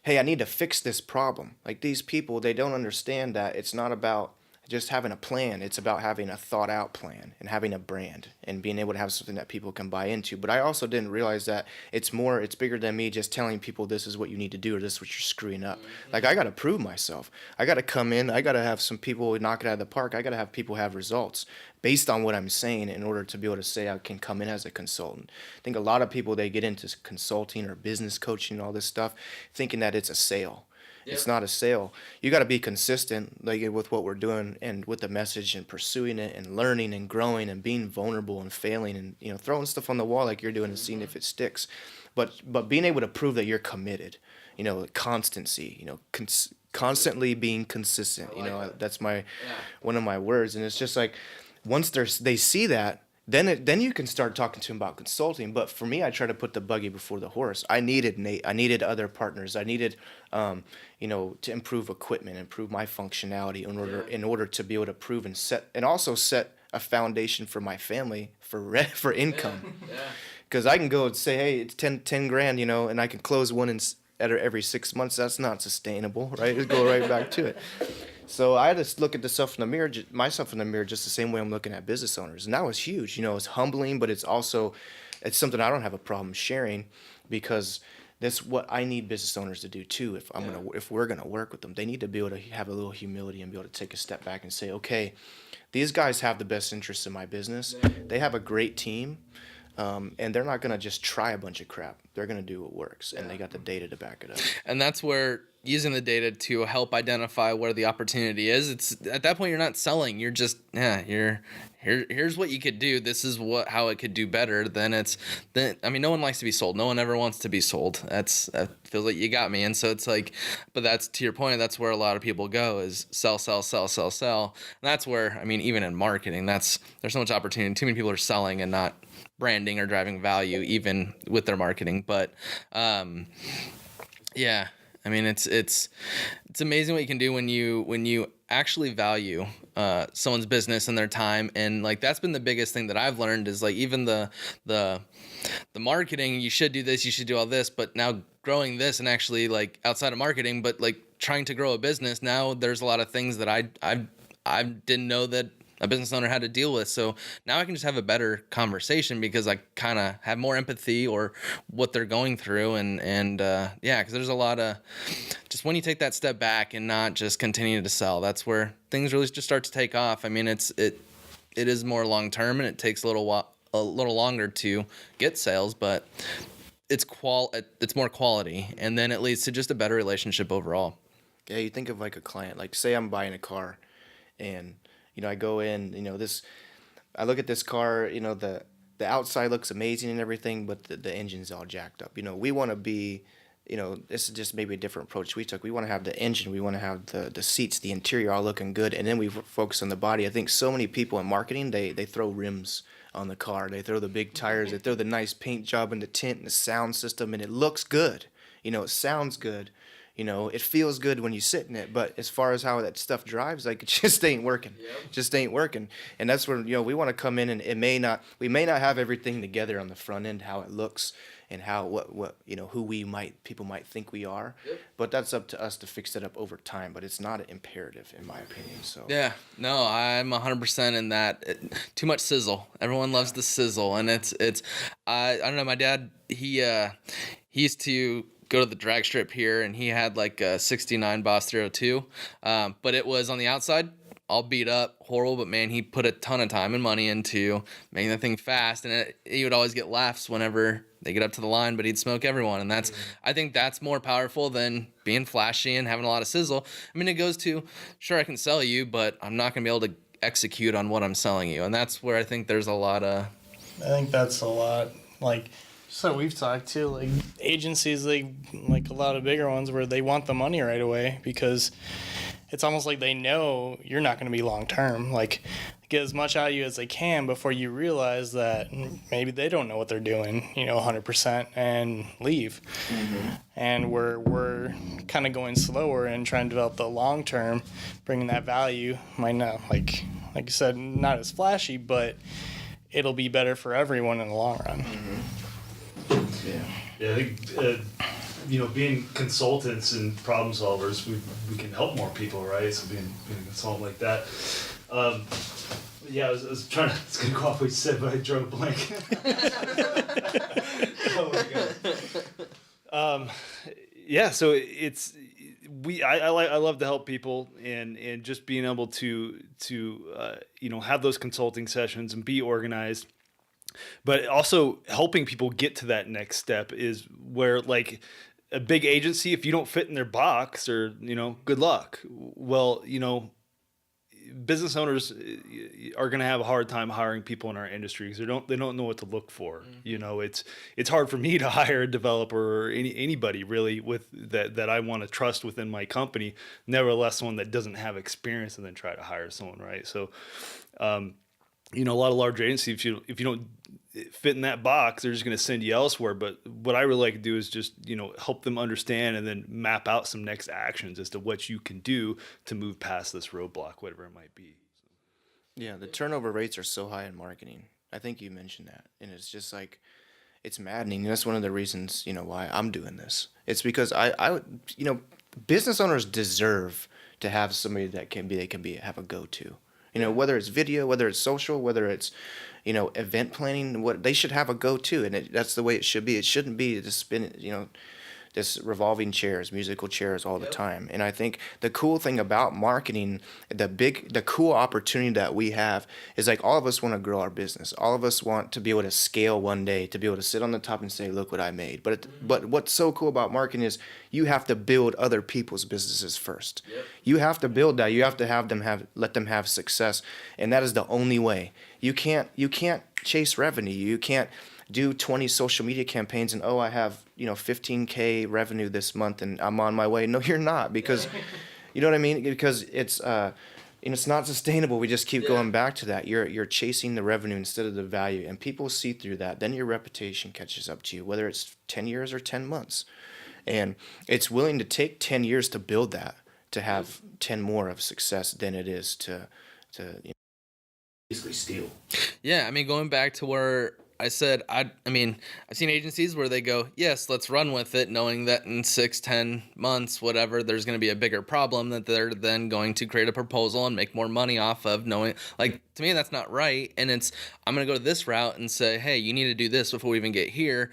hey, I need to fix this problem. Like, these people, they don't understand that it's not about just having a plan. It's about having a thought out plan and having a brand and being able to have something that people can buy into. But I also didn't realize that it's bigger than me just telling people this is what you need to do or this is what you're screwing up. Like, I got to prove myself. I got to come in. I got to have some people knock it out of the park. I got to have people have results based on what I'm saying in order to be able to say I can come in as a consultant. I think a lot of people, they get into consulting or business coaching and all this stuff thinking that it's a sale. Yep. It's not a sale. You got to be consistent, like with what we're doing and with the message and pursuing it and learning and growing and being vulnerable and failing and, you know, throwing stuff on the wall like you're doing and seeing if it sticks. But being able to prove that you're committed, you know, constancy, you know, constantly being consistent. You know, that's one of my words. And it's just like once they see that, then you can start talking to him about consulting. But for me, I try to put the buggy before the horse. I needed Nate. I needed other partners. I needed, to improve equipment, improve my functionality in order to be able to prove and also set a foundation for my family for income. Yeah. Because I can go and say, hey, it's 10 grand, and I can close one every 6 months. That's not sustainable, right? Just go right back to it. So I had to look at myself in the mirror, just the same way I'm looking at business owners, and that was huge. It's humbling, but it's something I don't have a problem sharing, because that's what I need business owners to do too. If we're gonna work with them, they need to be able to have a little humility and be able to take a step back and say, okay, these guys have the best interests in my business. They have a great team. And they're not going to just try a bunch of crap. They're going to do what works, and they got the data to back it up. And that's where using the data to help identify where the opportunity is. It's at that point you're not selling. You're just here's what you could do. This is how it could do better. No one likes to be sold. No one ever wants to be sold. That feels like you got me. And so it's like, but that's to your point. That's where a lot of people go is sell. And that's where even in marketing, there's so much opportunity. Too many people are selling and not branding or driving value even with their marketing. But it's amazing what you can do when you actually value someone's business and their time. And that's been the biggest thing that I've learned is even the marketing, you should do this, you should do all this, but now growing this and actually outside of marketing, but trying to grow a business, now there's a lot of things that I didn't know that a business owner had to deal with. So now I can just have a better conversation because I kind of have more empathy or what they're going through. Because there's a lot of just when you take that step back and not just continue to sell, that's where things really just start to take off. It is more long term and it takes a little longer to get sales, but it's more quality, and then it leads to just a better relationship overall. Yeah, you think of a client, say I'm buying a car, and I go in, I look at this car, the outside looks amazing and everything, but the engine's all jacked up. We want to be, this is just maybe a different approach we took. We want to have the engine, we want to have the seats, the interior all looking good, and then we focus on the body. I think so many people in marketing, they throw rims on the car, they throw the big tires, they throw the nice paint job and the tint and the sound system, and it looks good. It sounds good. It feels good when you sit in it, but as far as how that stuff drives, it just ain't working. Yep. Just ain't working. And that's where, we want to come in, and we may not have everything together on the front end, how it looks and how, who people might think we are. Yep. But that's up to us to fix it up over time, but it's not an imperative in my opinion. So yeah, no, I'm 100% in that. Too much sizzle. Everyone loves the sizzle, and it's I don't know, my dad, he used to go to the drag strip here, and he had a 69 Boss 302, but it was on the outside all beat up, horrible, but man, he put a ton of time and money into making the thing fast, and he would always get laughs whenever they get up to the line, but he'd smoke everyone, and I think that's more powerful than being flashy and having a lot of sizzle. It goes to, sure, I can sell you, but I'm not going to be able to execute on what I'm selling you, and that's where I think there's a lot of... I think that's a lot, so we've talked to agencies, a lot of bigger ones, where they want the money right away because it's almost like they know you're not going to be long term. Get as much out of you as they can before you realize that maybe they don't know what they're doing, 100%, and leave. Mm-hmm. And we're kind of going slower and trying to develop the long term, bringing that value. Might not, like you said, not as flashy, but it'll be better for everyone in the long run. Mm-hmm. Yeah, I think being consultants and problem solvers, we can help more people, right? So being a consultant like that. I was trying to. It's gonna go off what you said, but I drew a blank. Oh my god. So it's I love to help people and just being able to have those consulting sessions and be organized. But also helping people get to that next step is where, a big agency, if you don't fit in their box, or good luck. Well, business owners are going to have a hard time hiring people in our industry because they don't know what to look for. Mm-hmm. It's hard for me to hire a developer or anybody really with that I want to trust within my company. Nevertheless, someone that doesn't have experience, and then try to hire someone, right? So. a lot of large agencies, if you don't fit in that box, they're just going to send you elsewhere. But what I really like to do is just, help them understand and then map out some next actions as to what you can do to move past this roadblock, whatever it might be. Yeah, the turnover rates are so high in marketing. I think you mentioned that, and it's just like, it's maddening. And that's one of the reasons, why I'm doing this. It's because business owners deserve to have somebody that have a go-to. Whether it's video, whether it's social, whether it's, event planning, they should have a go-to, and that's the way it should be. It shouldn't be to spin, this revolving chairs, musical chairs all the time. And I think the cool thing about marketing, the cool opportunity that we have is like all of us want to grow our business. All of us want to be able to scale one day, to be able to sit on the top and say, look what I made. But what's so cool about marketing is you have to build other people's businesses first. Yep. You have to build that. You have to let them have success. And that is the only way. You can't chase revenue. You can't do 20 social media campaigns and I have 15K revenue this month and I'm on my way. No, you're not, because you know what I mean, because it's it's not sustainable. We just keep going back to that. You're chasing the revenue instead of the value, and people see through that. Then your reputation catches up to you, whether it's 10 years or 10 months, and it's willing to take 10 years to build that, to have 10 more of success than it is to basically steal. Yeah, I mean, going back to where I said, I've seen agencies where they go, yes, let's run with it, knowing that in 6-10 months, whatever, there's going to be a bigger problem that they're then going to create a proposal and make more money off of, knowing, like, to me, that's not right. And I'm going to go to this route and say, hey, you need to do this before we even get here.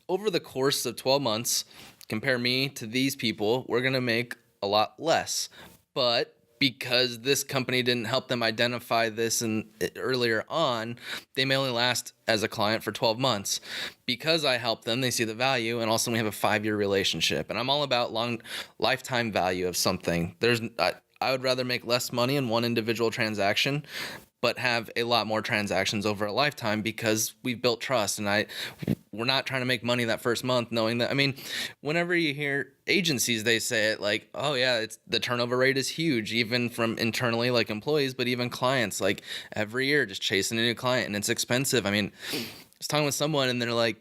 Over the course of 12 months, compare me to these people, we're going to make a lot less. But because this company didn't help them identify this earlier on, they may only last as a client for 12 months. Because I help them, they see the value, and also we have a 5-year relationship. And I'm all about long lifetime value of something. I would rather make less money in one individual transaction, but have a lot more transactions over a lifetime, because we've built trust. And we're not trying to make money that first month, knowing that, whenever you hear agencies, they say it like, oh yeah, the turnover rate is huge, even from internally, like employees, but even clients, like every year just chasing a new client, and it's expensive. I was talking with someone and they're like,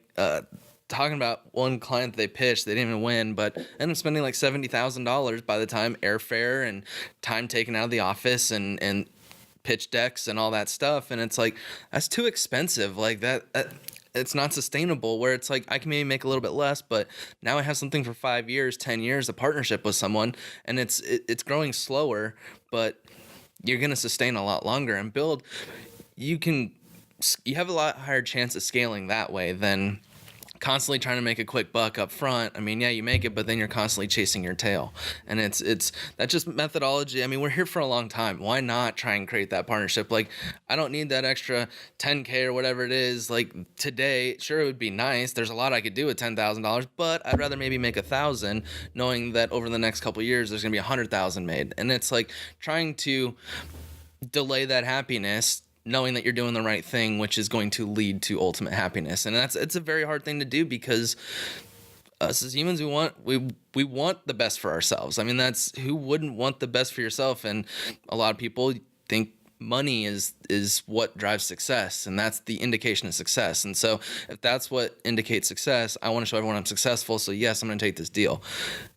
talking about one client they pitched, they didn't even win, but ended up spending like $70,000 by the time airfare and time taken out of the office and pitch decks and all that stuff. And it's like, that's too expensive. Like that it's not sustainable, where it's like, I can maybe make a little bit less, but now I have something for 5 years, 10 years, a partnership with someone, and it's growing slower, but you're going to sustain a lot longer and build. You have a lot higher chance of scaling that way than constantly trying to make a quick buck up front. Yeah, you make it, but then you're constantly chasing your tail. And it's that's just methodology. We're here for a long time. Why not try and create that partnership? Like, I don't need that extra 10K or whatever it is. Like today, sure, it would be nice. There's a lot I could do with $10,000, but I'd rather maybe make 1,000, knowing that over the next couple of years, there's going to be 100,000 made. And it's like trying to delay that happiness, knowing that you're doing the right thing, which is going to lead to ultimate happiness. And it's a very hard thing to do, because us as humans, we want the best for ourselves. That's, who wouldn't want the best for yourself? And a lot of people think money is what drives success, and that's the indication of success. And so if that's what indicates success, I want to show everyone I'm successful, so yes, I'm going to take this deal.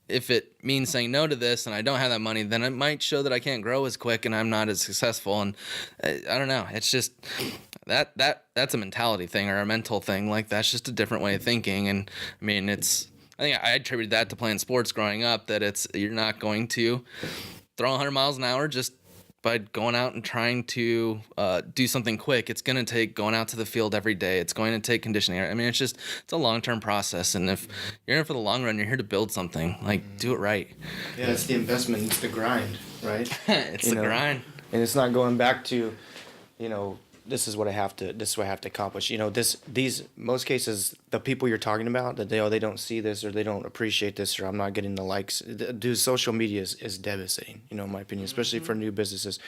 If it means saying no to this and I don't have that money, then it might show that I can't grow as quick and I'm not as successful. And I don't know. It's just that's a mentality thing, or a mental thing. Like, that's just a different way of thinking. And I think I attributed that to playing sports growing up, that you're not going to throw 100 miles an hour just by going out and trying to do something quick. It's going to take going out to the field every day. It's going to take conditioning. It's a long-term process. And if you're in it for the long run, you're here to build something. Like, do it right. Yeah, it's the investment. It's the grind, right? It's the grind. And it's not going back to, this is what I have to accomplish. Most cases, the people you're talking about, that they don't see this, or they don't appreciate this, or I'm not getting the likes. Dude, social media is devastating, in my opinion, especially for new businesses.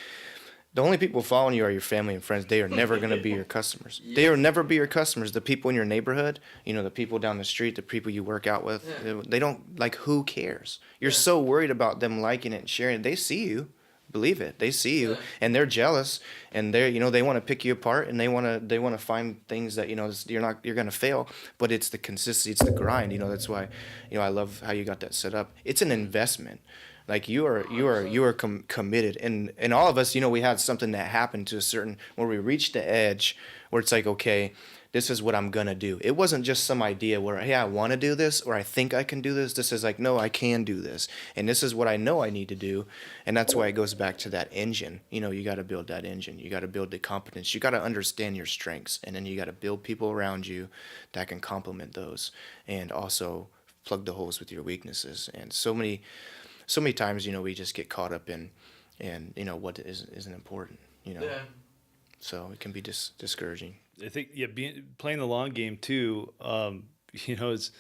The only people following you are your family and friends. They are never going to be your customers. Yeah. They will never be your customers. The people in your neighborhood, the people down the street, the people you work out with, they don't, like, who cares? You're so worried about them liking it and sharing it. They see you. believe it. They see you, and they're jealous, and they want to pick you apart, and they want to find things that you're gonna fail. But it's the consistency, it's the grind. That's why, I love how you got that set up. It's an investment. Like you are committed, and all of us, we had something that happened to a certain where we reached the edge where it's like, okay, this is what I'm gonna do. It wasn't just some idea where, hey, I want to do this or I think I can do this. This is like, no, I can do this, and this is what I know I need to do, and that's why it goes back to that engine. You got to build that engine. You got to build the competence. You got to understand your strengths, and then you got to build people around you that can complement those, and also plug the holes with your weaknesses. And so many times, we just get caught up in what isn't important. Yeah. So it can be discouraging. I think playing the long game too. It's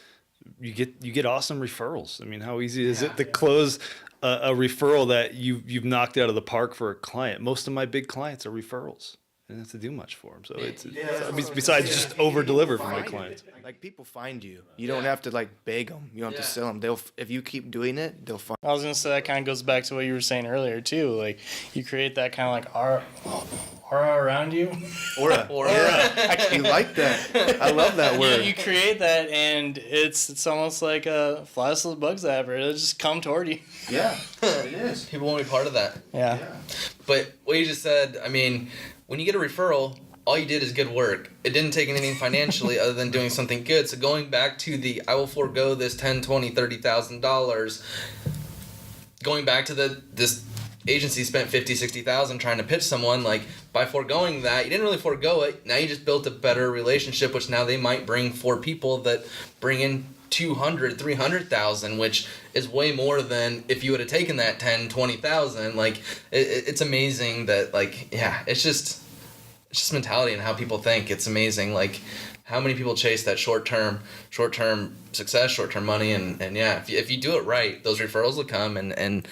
you get awesome referrals. I mean, how easy is it to close a referral that you've knocked out of the park for a client? Most of my big clients are referrals. I didn't have to do much for them. So besides just over deliver for my clients. Like people find you. You don't have to like beg them. You don't have to sell them. If you keep doing it, they'll find. I was gonna say that kind of goes back to what you were saying earlier too. Like you create that kind of like aura around you. Aura. Yeah. You like that? I love that word. You create that, and it's almost like a flies to the bug zapper. It'll just come toward you. Yeah, it is. People want to be part of that. Yeah. But what you just said, I mean, when you get a referral, all you did is good work. It didn't take anything financially other than doing something good. So going back to I will forego this $10,000, $20,000, $30,000. Going back to this agency spent $50,000, $60,000 trying to pitch someone. Like by foregoing that, you didn't really forego it. Now you just built a better relationship, which now they might bring 4 people that bring in $200,000, $300,000, which is way more than if you would have taken that $10,000, $20,000. Like it's amazing that it's just mentality and how people think. It's amazing like how many people chase that short-term success, short-term money, and if you do it right, those referrals will come, and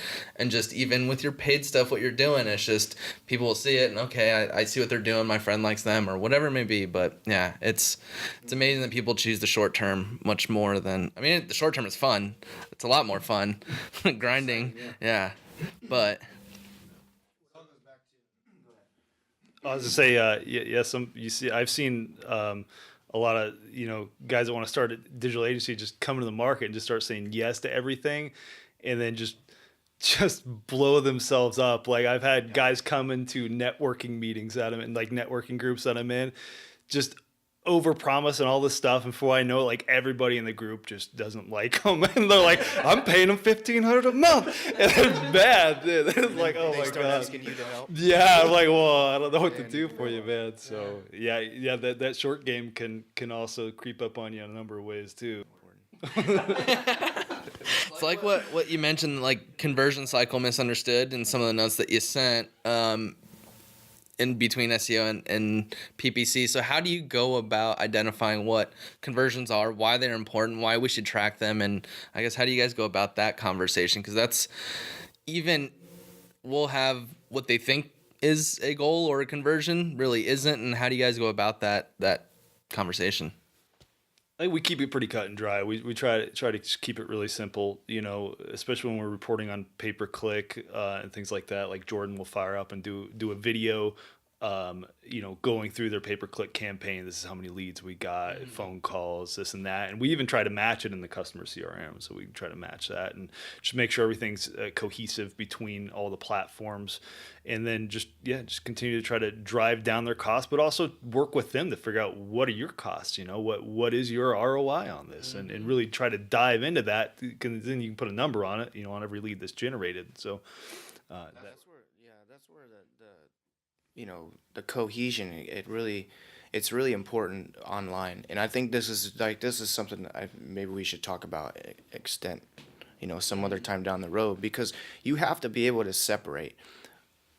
just even with your paid stuff, what you're doing, it's just people will see it and okay, I see what they're doing, my friend likes them or whatever it may be. But yeah, it's amazing that people choose the short term much more than, I mean, the short term is fun. It's a lot more fun, grinding, yeah, but. I was to say, I've seen a lot of guys that want to start a digital agency just come to the market and just start saying yes to everything, and then just blow themselves up. Like I've had guys come into networking meetings that I'm in, like networking groups that I'm in, just overpromise and all this stuff, and before I know it, like everybody in the group just doesn't like them, and they're like, "I'm paying them $1,500 a month," and they're mad. They're like, "Oh my god!" Asking you to help. Yeah, I'm like, "Well, I don't know what to do for you, man." So yeah, that short game can also creep up on you in a number of ways too. It's like what you mentioned, like conversion cycle misunderstood in some of the notes that you sent. In between SEO and PPC. So how do you go about identifying what conversions are, why they're important, why we should track them, and I guess how do you guys go about that conversation? Because that's we'll have what they think is a goal or a conversion really isn't, and how do you guys go about that conversation? I think we keep it pretty cut and dry. We try to keep it really simple, especially when we're reporting on pay-per-click and things like that. Like Jordan will fire up and do a video, going through their pay-per-click campaign. This is how many leads we got, phone calls, this and that. And we even try to match it in the customer CRM. So we try to match that and just make sure everything's cohesive between all the platforms. And then just continue to try to drive down their costs, but also work with them to figure out what are your costs, what is your ROI on this, and really try to dive into that. Then you can put a number on it, on every lead that's generated. So that's where the cohesion, it's really important online. And I think this is something that maybe we should talk about extent, some other time down the road, because you have to be able to separate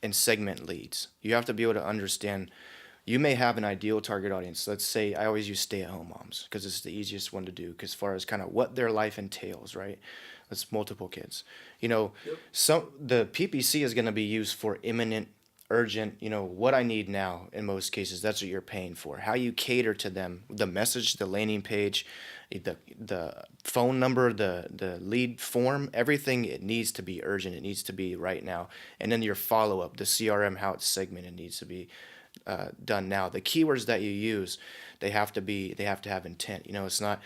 and segment leads. You have to be able to understand, you may have an ideal target audience. Let's say I always use stay-at-home moms because it's the easiest one to do, because as far as kind of what their life entails, right? That's multiple kids. The PPC is going to be used for imminent urgent, what I need now in most cases. That's what you're paying for. How you cater to them, the message, the landing page, the phone number, the lead form, everything, it needs to be urgent. It needs to be right now. And then your follow-up, the CRM, how it's segmented, needs to be done now. The keywords that you use, they have to have intent. It's not,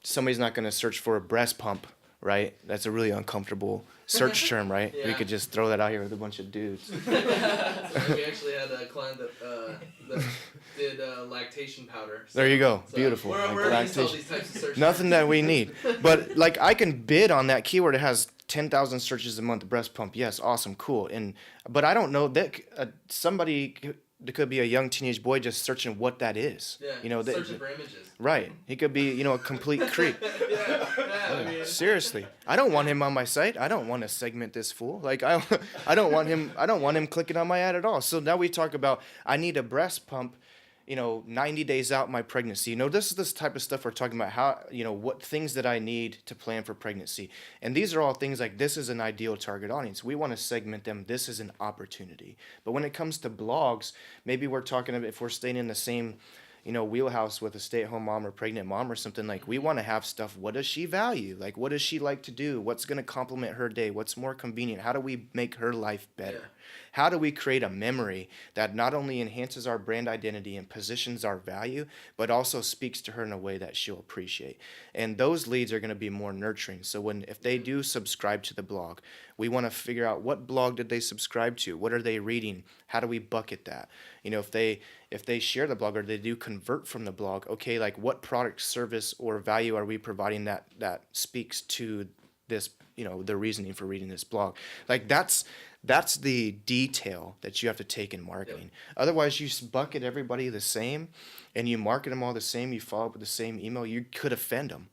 somebody's not going to search for a breast pump, right? That's a really uncomfortable search term, right? Yeah. We could just throw that out here with a bunch of dudes. So we actually had a client that did lactation powder. So, There you go. Beautiful. We're used to all these types of search Nothing that we need. But like I can bid on that keyword. It has 10,000 searches a month, breast pump. Yes, awesome, cool. But I don't know that there could be a young teenage boy just searching what that is. Yeah, searching for images. Right. He could be, a complete creep. I mean, Seriously. I don't want him on my site. I don't want to segment this fool. Like I don't want him clicking on my ad at all. So now we talk about I need a breast pump, 90 days out my pregnancy. This is this type of stuff we're talking about, how, what things that I need to plan for pregnancy. And these are all things like this is an ideal target audience. We want to segment them. This is an opportunity. But when it comes to blogs, maybe we're talking about if we're staying in the same, wheelhouse with a stay-at-home mom or pregnant mom or something, like we want to have stuff. What does she value? Like, what does she like to do? What's going to complement her day? What's more convenient? How do we make her life better? Yeah. How do we create a memory that not only enhances our brand identity and positions our value, but also speaks to her in a way that she'll appreciate? And those leads are going to be more nurturing. So if they do subscribe to the blog, we want to figure out what blog did they subscribe to? What are they reading? How do we bucket that? If they share the blog or they do convert from the blog, okay, like what product, service, or value are we providing that speaks to this, the reasoning for reading this blog? Like that's the detail that you have to take in marketing. Yep. Otherwise, you bucket everybody the same, and you market them all the same. You follow up with the same email. You could offend them.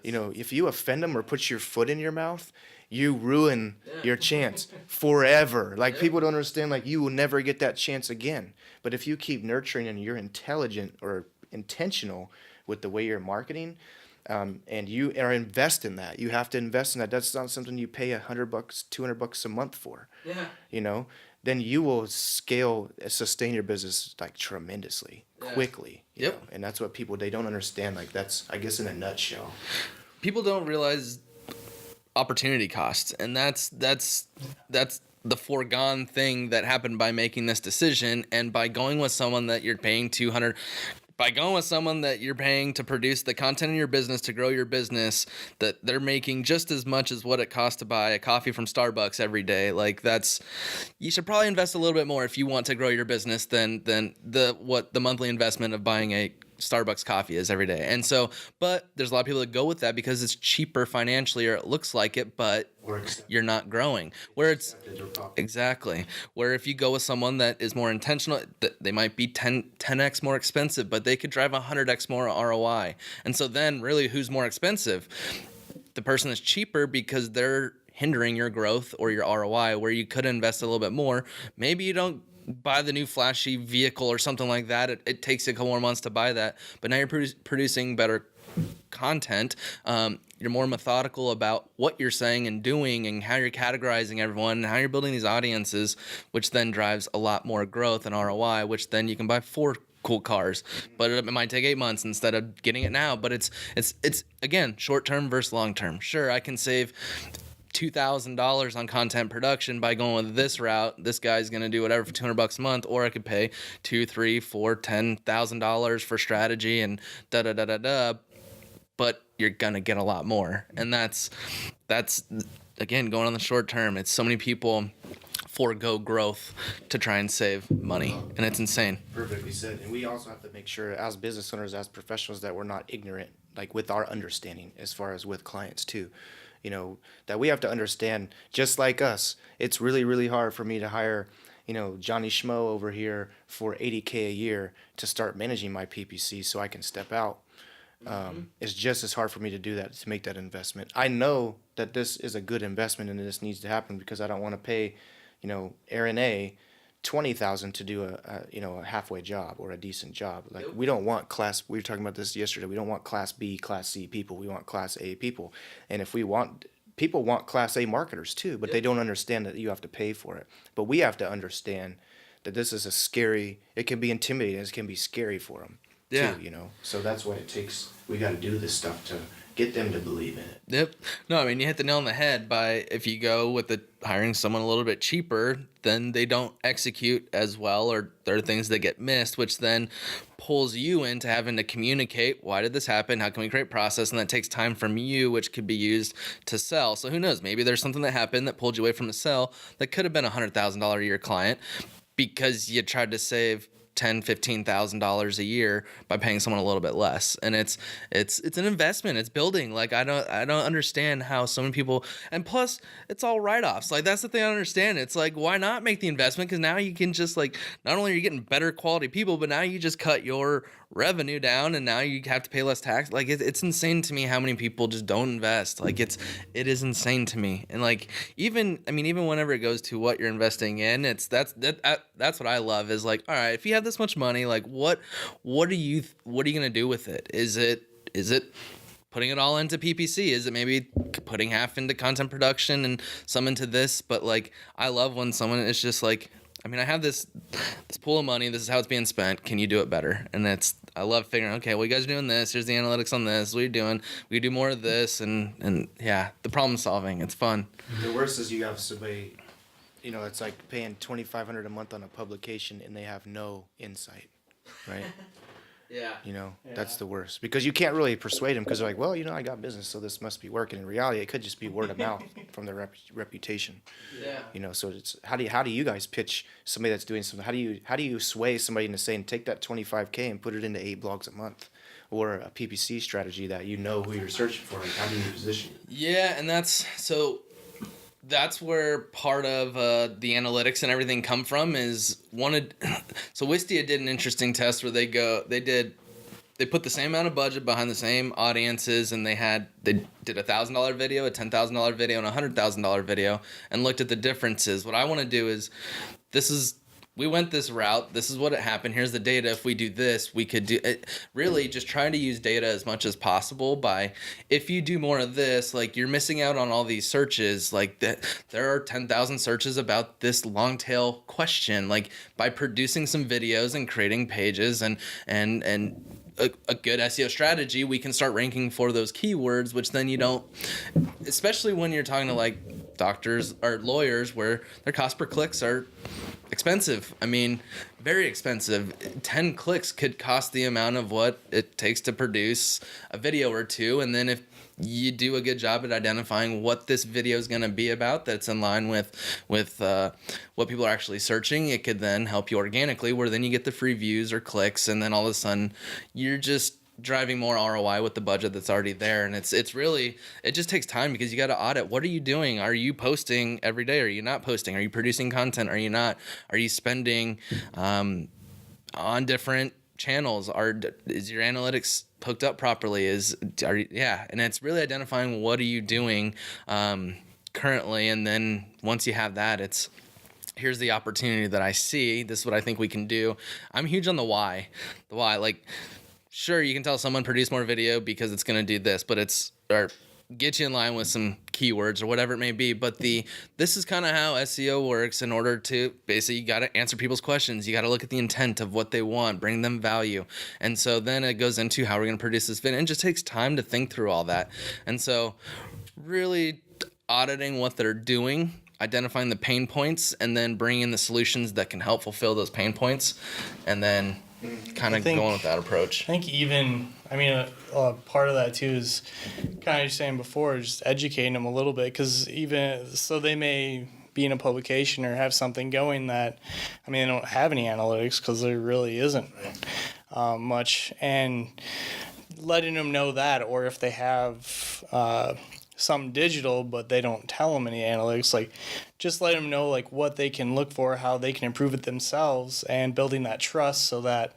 If you offend them or put your foot in your mouth, you ruin your chance forever. Like people don't understand. Like you will never get that chance again. But if you keep nurturing and you're intelligent or intentional with the way you're marketing, and you are invest in that. You have to invest in that. That's not something you pay $100, $200 a month for. Yeah. Then you will sustain your business like tremendously, quickly. Yep. And that's what they don't understand. Like that's, I guess, in a nutshell. People don't realize opportunity cost, and that's the foregone thing that happened by making this decision and by going with someone that you're paying by going with someone that you're paying to produce the content in your business, to grow your business, that they're making just as much as what it costs to buy a coffee from Starbucks every day. Like you should probably invest a little bit more if you want to grow your business than what the monthly investment of buying a Starbucks coffee is every day. And so, but there's a lot of people that go with that because it's cheaper financially, or it looks like it, but you're not growing. Where if you go with someone that is more intentional, they might be 10x more expensive, but they could drive 100x more ROI. And so then really who's more expensive? The person that's cheaper because they're hindering your growth or your ROI, where you could invest a little bit more. Maybe you don't buy the new flashy vehicle or something like that. It takes a couple more months to buy that, but now you're producing better content. You're more methodical about what you're saying and doing and how you're categorizing everyone and how you're building these audiences, which then drives a lot more growth and ROI, which then you can buy 4 cool cars, but it might take 8 months instead of getting it now. But it's again, short term versus long term. Sure, I can save $2,000 on content production by going with this route. This guy's going to do whatever for $200 a month, or I could pay $2,000, $3,000, $4,000, $10,000 for strategy and but you're going to get a lot more. And that's again, going on the short term. It's so many people forego growth to try and save money, and it's insane. Perfectly said. And we also have to make sure as business owners, as professionals, that we're not ignorant, like with our understanding as far as with clients too. That we have to understand, just like us, it's really, really hard for me to hire, Johnny Schmo over here for $80K a year to start managing my PPC so I can step out. It's just as hard for me to do that, to make that investment. I know that this is a good investment and this needs to happen because I don't want to pay, Aaron A. $20,000 to do a halfway job or a decent job. Like we don't want we were talking about this yesterday. We don't want class B, class C people. We want class A people. And if we want people want Class A marketers too, but they don't understand that you have to pay for it. But we have to understand that this is it can be intimidating, it can be scary for them Yeah. too, So that's why we got to do this stuff to get them to believe in it. Yep. No, I mean, you hit the nail on the head by if you go with hiring someone a little bit cheaper, then they don't execute as well, or there are things that get missed, which then pulls you into having to communicate, why did this happen? How can we create process? And that takes time from you, which could be used to sell. So who knows? Maybe there's something that happened that pulled you away from a sell that could have been a $100,000 a year client because you tried to save $10,000-$15,000 a year by paying someone a little bit less, and it's an investment. It's building. Like I don't understand how so many people, and plus it's all write-offs. Like that's the thing I don't understand. It's like, why not make the investment? Because now you can just like, not only are you getting better quality people, but now you just cut your revenue down, and now you have to pay less tax. Like it's insane to me how many people just don't invest. Like it is insane to me. And like even whenever it goes to what you're investing in, that's what I love is like, all right, if you have this much money, like what are you gonna do with it? Is it putting it all into PPC? Is it maybe putting half into content production and some into this? But like I love when someone is just like, I have this pool of money. This is how it's being spent. Can you do it better? And I love figuring, okay, well, you guys are doing this. Here's the analytics on this. What are you doing? We do more of this. And yeah, the problem solving. It's fun. The worst is you have somebody, it's like paying $2,500 a month on a publication and they have no insight, right? Yeah. That's the worst because you can't really persuade them because they're like, well, I got business, so this must be working. In reality, it could just be word of mouth from their reputation. Yeah. So it's how do you guys pitch somebody that's doing something? How do you sway somebody into saying take that $25K and put it into 8 blogs a month, or a PPC strategy that who you're searching for? Like how do you position it? Yeah, and that's where part of the analytics and everything come from is so Wistia did an interesting test where they put the same amount of budget behind the same audiences, and they did $1,000 video, a $10,000 video, and a $100,000 video, and looked at the differences. What I want to do is we went this route. This is what happened. Here's the data. If we do this, we could do it. Really just trying to use data as much as possible by, if you do more of this, like you're missing out on all these searches, like that there are 10,000 searches about this long tail question. Like by producing some videos and creating pages and a good SEO strategy, we can start ranking for those keywords, which then you don't, especially when you're talking to like doctors or lawyers where their cost per clicks are expensive. Very expensive. 10 clicks could cost the amount of what it takes to produce a video or two. And then if you do a good job at identifying what this video is going to be about that's in line with what people are actually searching, it could then help you organically, where then you get the free views or clicks, and then all of a sudden you're just driving more ROI with the budget that's already there. And it's really, it just takes time because you got to audit. What are you doing? Are you posting every day? Are you not posting? Are you producing content? Are you not? Are you spending on different channels? Is your analytics hooked up properly? And it's really identifying what are you doing currently, and then once you have that, here's the opportunity that I see. This is what I think we can do. I'm huge on the why. The why, like, sure, you can tell someone produce more video because it's going to do this, but or get you in line with some keywords or whatever it may be. But this is kind of how SEO works. In order to basically, you got to answer people's questions. You got to look at the intent of what they want, bring them value. And so then it goes into how we're going to produce this video. And it just takes time to think through all that. And so really auditing what they're doing, identifying the pain points, and then bringing in the solutions that can help fulfill those pain points. And then kind of going with that approach. I think even, part of that too is kind of just saying before, just educating them a little bit, because even so they may be in a publication or have something going that, they don't have any analytics because there really isn't much, and letting them know that, or if they have some digital but they don't tell them any analytics, like just let them know like what they can look for, how they can improve it themselves, and building that trust so that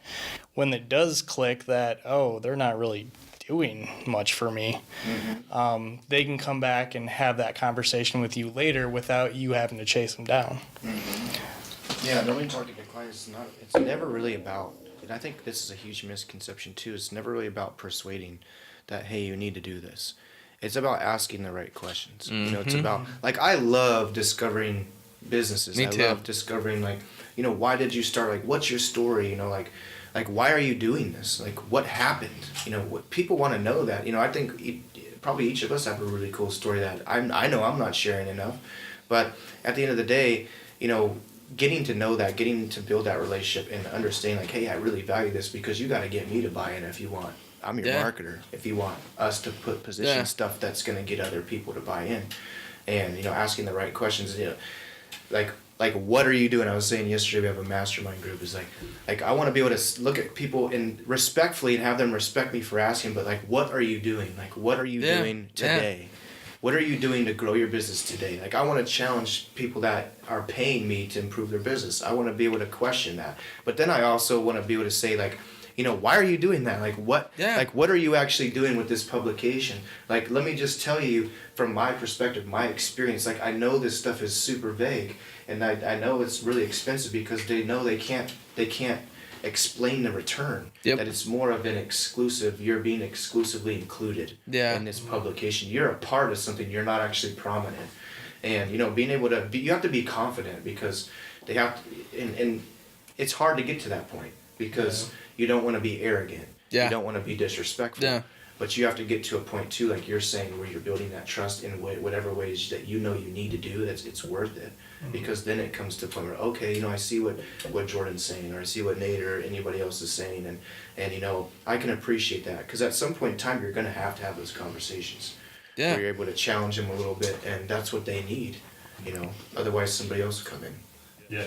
when it does click that, oh, they're not really doing much for me, they can come back and have that conversation with you later without you having to chase them down. Yeah, when we talk to clients, it's never really about, and I think this is a huge misconception too, it's never really about persuading that, hey, you need to do this. It's about asking the right questions. You know, Mm-hmm. it's about, like, I love discovering businesses. Me I too. love discovering, like, you know, why did you start? Like, what's your story? You know, like why are you doing this? Like, what happened? You know, what people want to know that. You know, I think probably each of us have a really cool story that I know I'm not sharing enough. But at the end of the day, you know, getting to know that, getting to build that relationship and understanding, like, hey, I really value this because you got to get me to buy in if you want. I'm your Yeah. marketer. If you want us to put position Yeah. stuff that's going to get other people to buy in, and, you know, asking the right questions, you know, like what are you doing? I was saying yesterday we have a mastermind group. Is like I want to be able to look at people and respectfully and have them respect me for asking, but like, what are you doing? Like, what are you Yeah. doing today? What are you doing to grow your business today? Like, I want to challenge people that are paying me to improve their business. I want to be able to question that. But then I also want to be able to say, like, you know, why are you doing that? Like, what are you actually doing with this publication? Like, let me just tell you from my perspective, my experience, like, I know this stuff is super vague, and I know it's really expensive because they know they can't explain the return. Yep. That it's more of an exclusive, you're being exclusively included Yeah. in this publication. You're a part of something, you're not actually prominent. And, you know, being able to you have to be confident because they have to, and it's hard to get to that point because you don't want to be arrogant. Yeah. You don't want to be disrespectful. Yeah. But you have to get to a point too, like you're saying, where you're building that trust in whatever ways that you know you need to do. It's worth it, because then it comes to a point where, okay, you know, I see what Jordan's saying, or I see what Nate or anybody else is saying, and you know, I can appreciate that, because at some point in time you're gonna have to have those conversations. Yeah. Where you're able to challenge them a little bit, and that's what they need. You know, otherwise somebody else will come in. Yeah,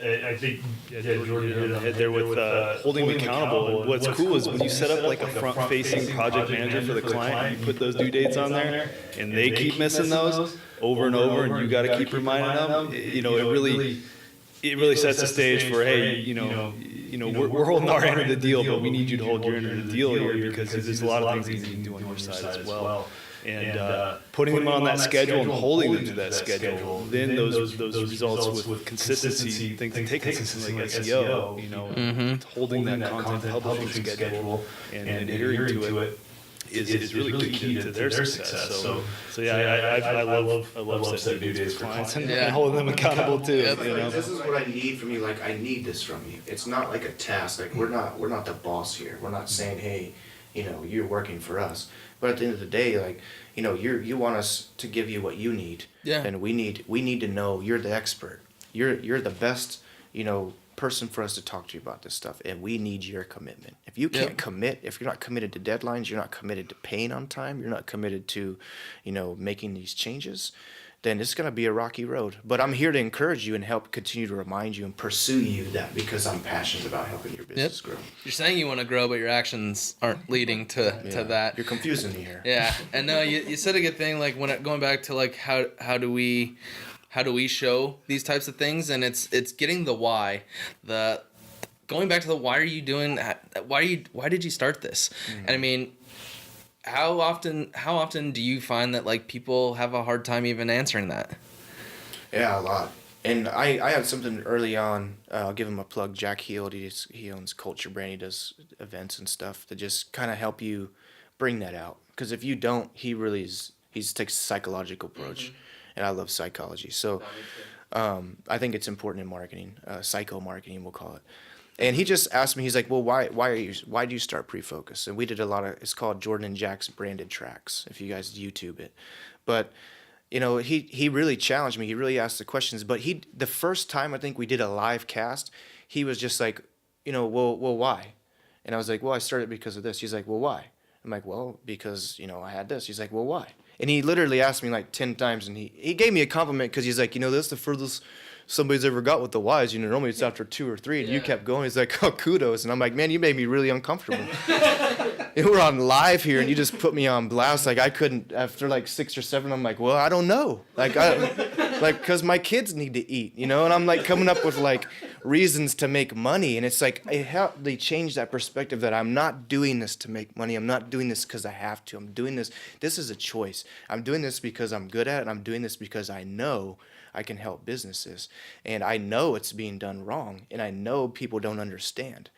I think Jordan hit it on the head there with holding them accountable. And what's cool is when you set up like a front-facing project manager for the client, you put those due dates on there, and they keep missing those over and over, and you got to keep reminding them. You know, it really sets the stage for, hey, you know, we're holding our end of the deal, but we need you to hold your end of the deal here, because there's a lot of things that you can do on your side as well. And putting them on that schedule and holding them to that schedule, then those results with consistency, things that take consistency like SEO, you know, holding that content publishing schedule and adhering to it is really key to their success. So yeah, I love setting due dates for clients and holding them accountable too. Yep. You know? This is what I need from you. Like, I need this from you. It's not like a task. Like, we're not the boss here. We're not saying, hey, you know, you're working for us. But at the end of the day, like, you know, you want us to give you what you need. Yeah. And we need to know you're the expert. You're the best, you know, person for us to talk to you about this stuff, and we need your commitment. If you can't commit, if you're not committed to deadlines, you're not committed to paying on time, you're not committed to, you know, making these changes, then it's going to be a rocky road. But I'm here to encourage you and help continue to remind you and pursue you that, because I'm passionate about helping your business grow. You're saying you want to grow, but your actions aren't leading to that. You're confusing me here. Yeah, and no, you said a good thing. Like going back to like how do we show these types of things, and it's getting the why, going back to the why are you doing why did you start this? And I mean, how often do you find that like people have a hard time even answering that? Yeah, a lot. And I had something early on. I'll give him a plug. Jack Heald, he owns Culture Brand. He does events and stuff to just kind of help you bring that out. Because if you don't, he takes a psychological approach, and I love psychology. So I think it's important in marketing, psycho marketing, we'll call it. And he just asked me, he's like, well, why do you start Prefocus? And we did it's called Jordan and Jack's branded tracks, if you guys YouTube it. But, you know, he really challenged me. He really asked the questions. But the first time I think we did a live cast, he was just like, you know, well, why? And I was like, well, I started because of this. He's like, well, why? I'm like, well, because, you know, I had this. He's like, well, why? And he literally asked me like 10 times, and he gave me a compliment, because he's like, you know, that's the furthest somebody's ever got with the whys. You know, normally it's after 2 or 3, and you kept going. He's like, oh, kudos. And I'm like, man, you made me really uncomfortable. And we're on live here, and you just put me on blast. Like, I couldn't, after like 6 or 7, I'm like, well, I don't know. Like, because my kids need to eat, you know, and I'm like coming up with like reasons to make money. And it's like, they change that perspective that I'm not doing this to make money. I'm not doing this because I have to. I'm doing this. This is a choice. I'm doing this because I'm good at it. And I'm doing this because I know I can help businesses. And I know it's being done wrong. And I know people don't understand.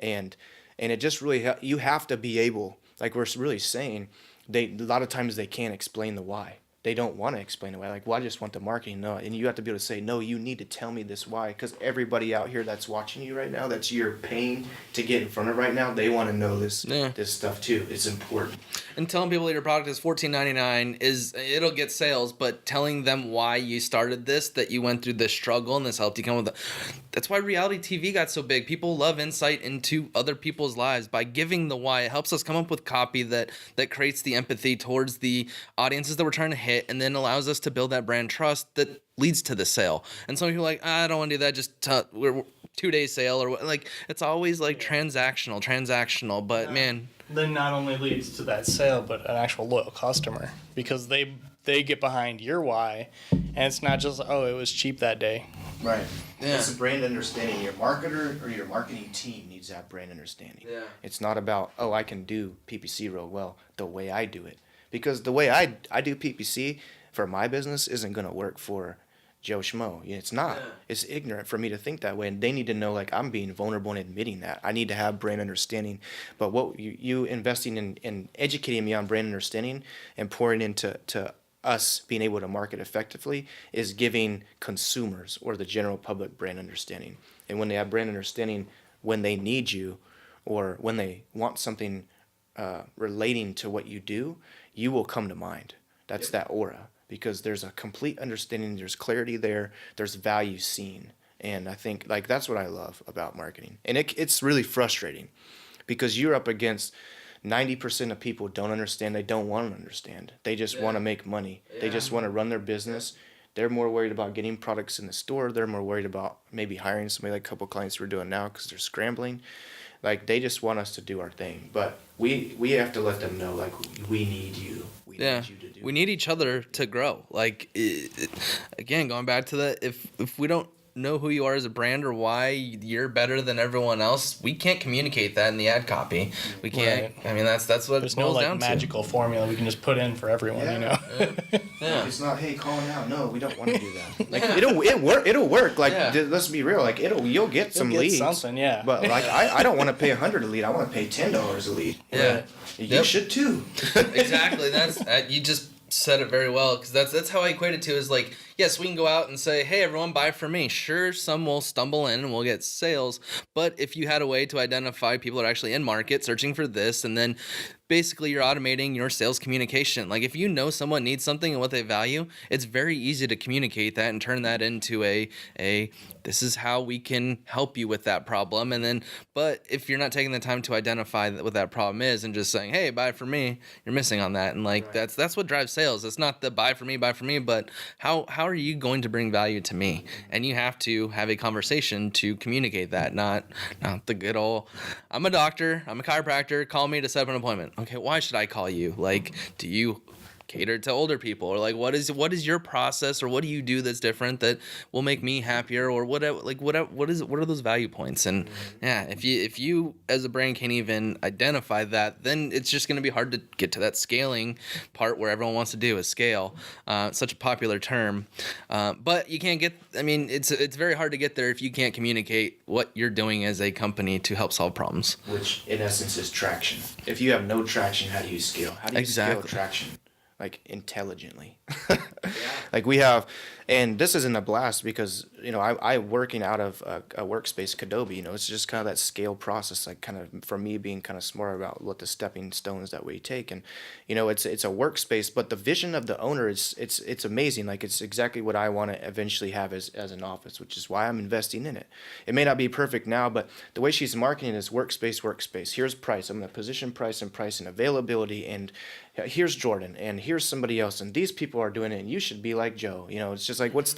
And it just really, you have to be able, like we're really saying, a lot of times they can't explain the why. They don't want to explain the why. Like, well, I just want the marketing. No, and you have to be able to say, no, you need to tell me this why, because everybody out here that's watching you right now, that's you're paying to get in front of right now, they want to know this stuff too. It's important. And telling people that your product is $14.99 it'll get sales, but telling them why you started this, that you went through this struggle and this helped you come with it. That's why reality TV got so big. People love insight into other people's lives. By giving the why, it helps us come up with copy that creates the empathy towards the audiences that we're trying to hit, and then allows us to build that brand trust that leads to the sale. And some people are like, I don't want to do that, just we're 2 days sale, or like, it's always like transactional, but man. Then not only leads to that sale, but an actual loyal customer, because they get behind your why, and it's not just, oh, it was cheap that day. Right. Yeah. It's a brand understanding. Your marketer or your marketing team needs that brand understanding. Yeah. It's not about, oh, I can do PPC real well the way I do it. Because the way I do PPC for my business isn't going to work for Joe Schmo. It's not. Yeah. It's ignorant for me to think that way. And they need to know, like, I'm being vulnerable and admitting that. I need to have brand understanding. But what you investing in educating me on brand understanding and pouring into us being able to market effectively is giving consumers or the general public brand understanding. And when they have brand understanding, when they need you or when they want something relating to what you do, you will come to mind. That's that aura, because there's a complete understanding, there's clarity there, there's value seen. And I think, like, that's what I love about marketing. And it's really frustrating because you're up against 90% of people don't understand. They don't want to understand. They just want to make money. Yeah. They just want to run their business. They're more worried about getting products in the store. They're more worried about maybe hiring somebody, like a couple clients we're doing now, because they're scrambling. Like, they just want us to do our thing. But we have to let them know, like, we need you. We need you to do. We need each other to grow. Like, again, going back to that, if we don't know who you are as a brand or why you're better than everyone else, we can't communicate that in the ad copy. We can't. Right. I mean, that's what there's it boils no, like, down to. magical formula we can just put in for everyone, you know. Yeah. It's not, hey, call it out. No, we don't want to do that. Like, it'll work. Like, let's be real. Like, you'll get some leads. Something, yeah. But like, I don't want to pay $100 a lead. I want to pay $10 a lead. Yeah. You should too. Exactly. That's you just said it very well, because that's how I equate it to, is like, yes, we can go out and say, hey, everyone, buy from me. Sure, some will stumble in and we'll get sales, but if you had a way to identify people that are actually in market searching for this, and then basically you're automating your sales communication. Like, if you know someone needs something and what they value, it's very easy to communicate that and turn that into a this is how we can help you with that problem. And then, but if you're not taking the time to identify what that problem is and just saying, hey, buy from me, you're missing on that. And like, right. that's what drives sales. It's not the buy from me, but how are you going to bring value to me? And you have to have a conversation to communicate that, not the good old, I'm a doctor, I'm a chiropractor, call me to set up an appointment. Okay, why should I call you? Like, do you cater to older people, or like, what is your process, or what do you do that's different that will make me happier, or what are those value points? And yeah, if you as a brand can't even identify that, then it's just going to be hard to get to that scaling part where everyone wants to do is scale. Such a popular term, but you can't get. I mean, it's very hard to get there if you can't communicate what you're doing as a company to help solve problems. Which in essence is traction. If you have no traction, how do you scale? How do you scale traction? Like, intelligently. Like, we have, and this isn't a blast because, you know, I working out of a workspace, Adobe, you know, it's just kind of that scale process, like, kind of for me being kind of smart about what the stepping stones that we take. And, you know, it's a workspace, but the vision of the owner is, it's amazing. Like, it's exactly what I want to eventually have as an office, which is why I'm investing in it. It may not be perfect now, but the way she's marketing is workspace. Here's price. I'm going to position price and availability, and here's Jordan, and here's somebody else, and these people are doing it, and you should be like Joe. You know, it's just like, what's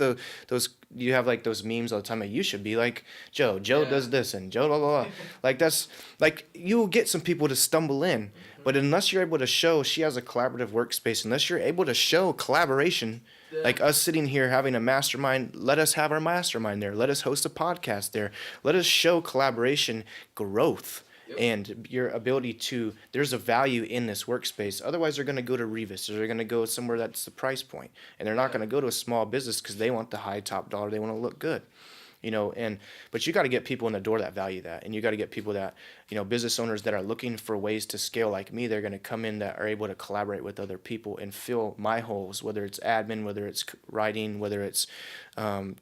you have like those memes all the time, like, you should be like Joe. Joe does this, and Joe blah blah blah. Like, that's like, you'll get some people to stumble in, but unless you're able to show she has a collaborative workspace, unless you're able to show collaboration, like us sitting here having a mastermind, let us have our mastermind there. Let us host a podcast there. Let us show collaboration, growth. And your ability to, there's a value in this workspace. Otherwise, they're going to go to Revis, or they're going to go somewhere that's the price point. And they're not going to go to a small business because they want the high top dollar. They want to look good. But you got to get people in the door that value that, and you got to get people that, business owners that are looking for ways to scale like me. They're going to come in that are able to collaborate with other people and fill my holes, whether it's admin, whether it's writing, whether it's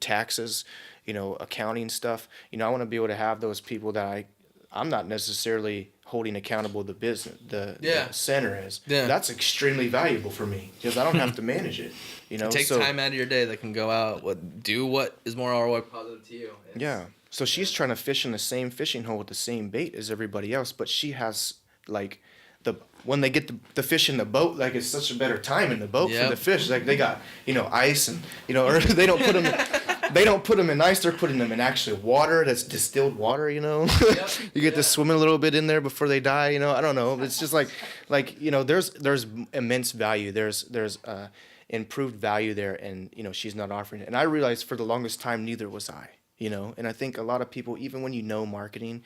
taxes, accounting stuff. I want to be able to have those people that I'm not necessarily holding accountable the business, the center is. Yeah. That's extremely valuable for me because I don't have to manage it. It takes time out of your day that can go out, do what is more ROI positive to you. Yeah. So she's trying to fish in the same fishing hole with the same bait as everybody else, but she has when they get the fish in the boat, like it's such a better time in the boat for the fish. Like they got, ice and, or they don't put them they don't put them in ice, they're putting them in actually water that's distilled water, Yep. You get to swim a little bit in there before they die, I don't know. It's just there's immense value. There's improved value there, and she's not offering it. And I realized for the longest time neither was I. And I think a lot of people, even when marketing,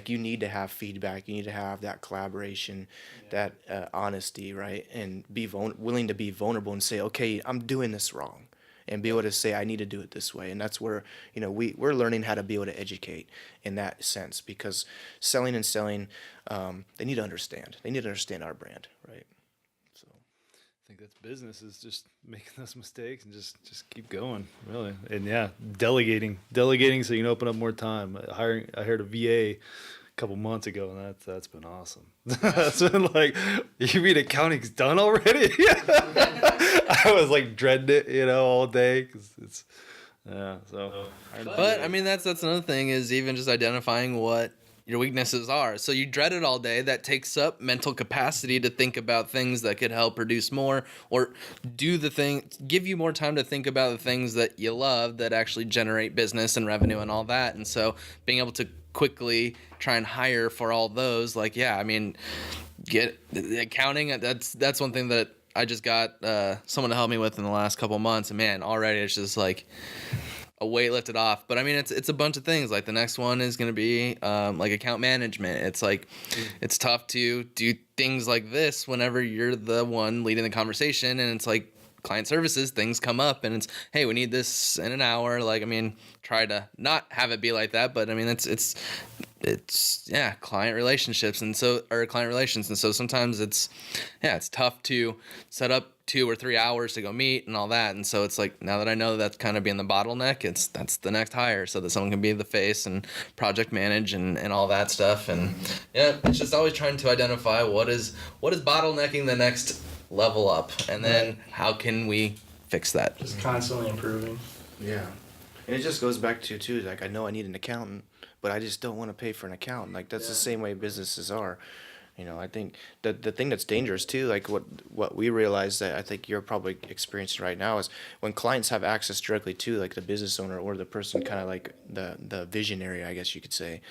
you need to have feedback, you need to have that collaboration, that honesty, right? And be willing to be vulnerable and say, okay, I'm doing this wrong. And be able to say, I need to do it this way. And that's where, we're learning how to be able to educate in that sense, because selling, they need to understand. They need to understand our brand, right? So I think that's business, is just making those mistakes and just keep going, really. And delegating so you can open up more time. I hired a VA a couple months ago, and that's been awesome. That's been you mean accounting's done already? I was dreading it, all day, because it's so. But I mean, that's another thing, is even just identifying what your weaknesses are. So you dread it all day. That takes up mental capacity to think about things that could help produce more, or give you more time to think about the things that you love that actually generate business and revenue and all that. And so being able to quickly try and hire for all those, get the accounting. That's one thing that I just got someone to help me with in the last couple of months, and man, already it's just a weight lifted off. But I mean, it's a bunch of things. The next one is going to be account management. It's it's tough to do things like this whenever you're the one leading the conversation, and it's client services, things come up, and it's, hey, we need this in an hour. Try to not have it be like that, but I mean, it's client relationships, client relations. And so sometimes it's tough to set up 2 or 3 hours to go meet and all that. And so it's now that I know that's kind of being the bottleneck, that's the next hire, so that someone can be the face and project manage and all that stuff. And it's just always trying to identify what is bottlenecking the next level up, and then how can we fix that? Just constantly improving. Yeah. And it just goes back to too, I know I need an accountant, but I just don't want to pay for an accountant. That's the same way businesses are. I think the thing that's dangerous too, what we realize that I think you're probably experiencing right now, is when clients have access directly to the business owner or the person kind of the visionary, I guess you could say,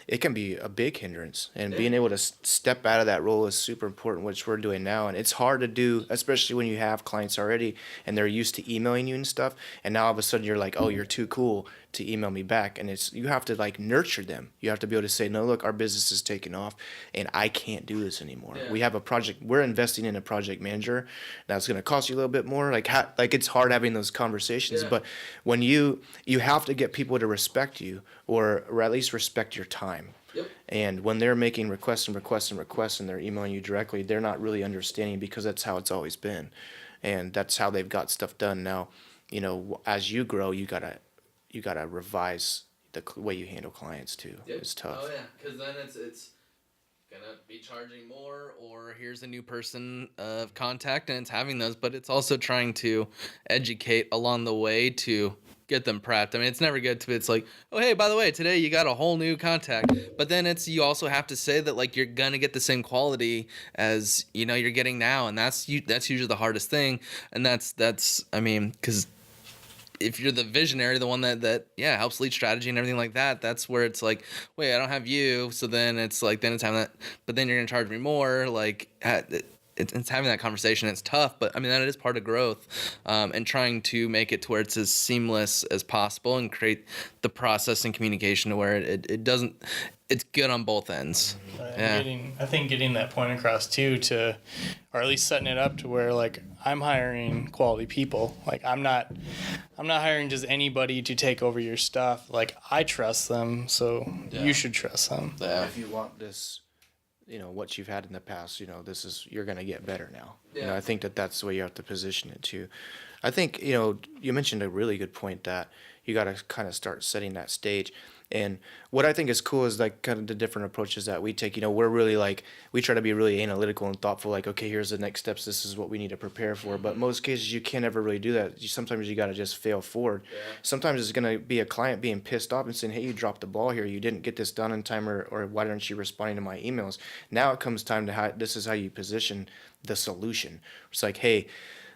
it can be a big hindrance. And being able to step out of that role is super important, which we're doing now. And it's hard to do, especially when you have clients already and they're used to emailing you and stuff. And now all of a sudden you're oh, you're too cool to email me back. And you have to nurture them. You have to be able to say, no, look, our business is taking off and I can't do this anymore. Yeah. We have a project, we're investing in a project manager. Now it's going to cost you a little bit more. It's hard having those conversations, but when you have to get people to respect you, or at least respect your time. Yep. And when they're making requests and they're emailing you directly, they're not really understanding, because that's how it's always been. And that's how they've got stuff done. Now, as you grow, you gotta revise the way you handle clients too. Yep. It's tough. Oh yeah, because then it's gonna be charging more, or here's a new person of contact, and it's having those, but it's also trying to educate along the way to get them prepped. I mean, it's never good to, it's oh, hey, by the way, today you got a whole new contact, but then you also have to say that you're gonna get the same quality as you're getting now, and that's usually the hardest thing. And that's I mean, because if you're the visionary, the one that helps lead strategy and everything like that, that's where it's wait, I don't have you, so then it's then it's time that, but then you're gonna charge me more. it's having that conversation. It's tough, but I mean, that is part of growth, and trying to make it to where it's as seamless as possible and create the process and communication to where it doesn't, it's good on both ends. Yeah. I think getting that point across too, or at least setting it up to where like I'm hiring quality people. Like I'm not hiring just anybody to take over your stuff. Like I trust them, so you should trust them. Yeah. If you want this, what you've had in the past, you're going to get better now. I think that's the way you have to position it too. I think, you mentioned a really good point that you got to kind of start setting that stage. And what I think is cool is like kind of the different approaches that we take. We're really like, we try to be really analytical and thoughtful, like, okay, here's the next steps. This is what we need to prepare for. But most cases you can't ever really do that. Sometimes you got to just fail forward. Yeah. Sometimes it's going to be a client being pissed off and saying, hey, you dropped the ball here. You didn't get this done in time, or why aren't you responding to my emails? Now it comes time to this is how you position the solution. It's like, hey,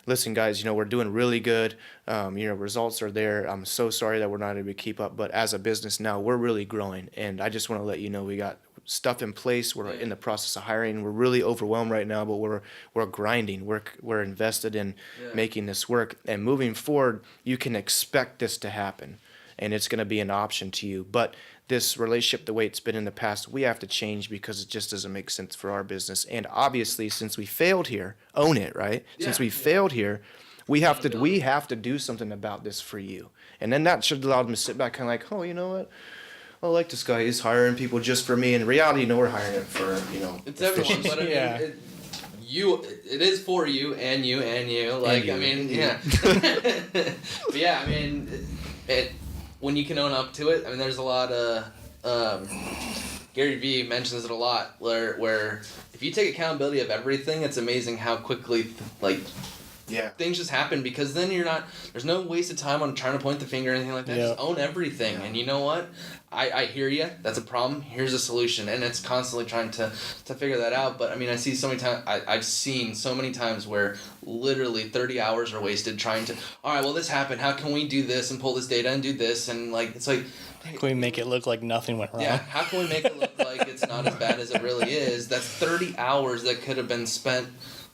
listen, guys, we're doing really good. Results are there. I'm so sorry that we're not able to keep up. But as a business now, we're really growing. And I just want to let you know we got stuff in place. We're in the process of hiring. We're really overwhelmed right now, but we're grinding. We're invested in making this work. And moving forward, you can expect this to happen. And it's going to be an option to you. But this relationship, the way it's been in the past, we have to change because it just doesn't make sense for our business. And obviously, since we failed here, own it, right? Yeah. Since we failed here, we have to do something about this for you. And then that should allow them to sit back kind of like, oh, you know what? I like this guy. He's hiring people just for me. In reality, we're hiring him for, It's everyone, but I mean, it is for you and you and you. Like, and you. I mean, yeah. But yeah, I mean, when you can own up to it, I mean, there's a lot of, Gary Vee mentions it a lot, where if you take accountability of everything, it's amazing how quickly, things just happen, because then there's no wasted time on trying to point the finger or anything like that. Just own everything. Yeah. And you know what? I hear you. That's a problem. Here's a solution. And it's constantly trying to figure that out. But I mean, I see so many times, I've seen so many times where literally 30 hours are wasted trying to, all right, well, this happened. How can we do this and pull this data and do this? And it's like, how can we make it look like nothing went wrong? Yeah, how can we make it look like it's not as bad as it really is? That's 30 hours that could have been spent.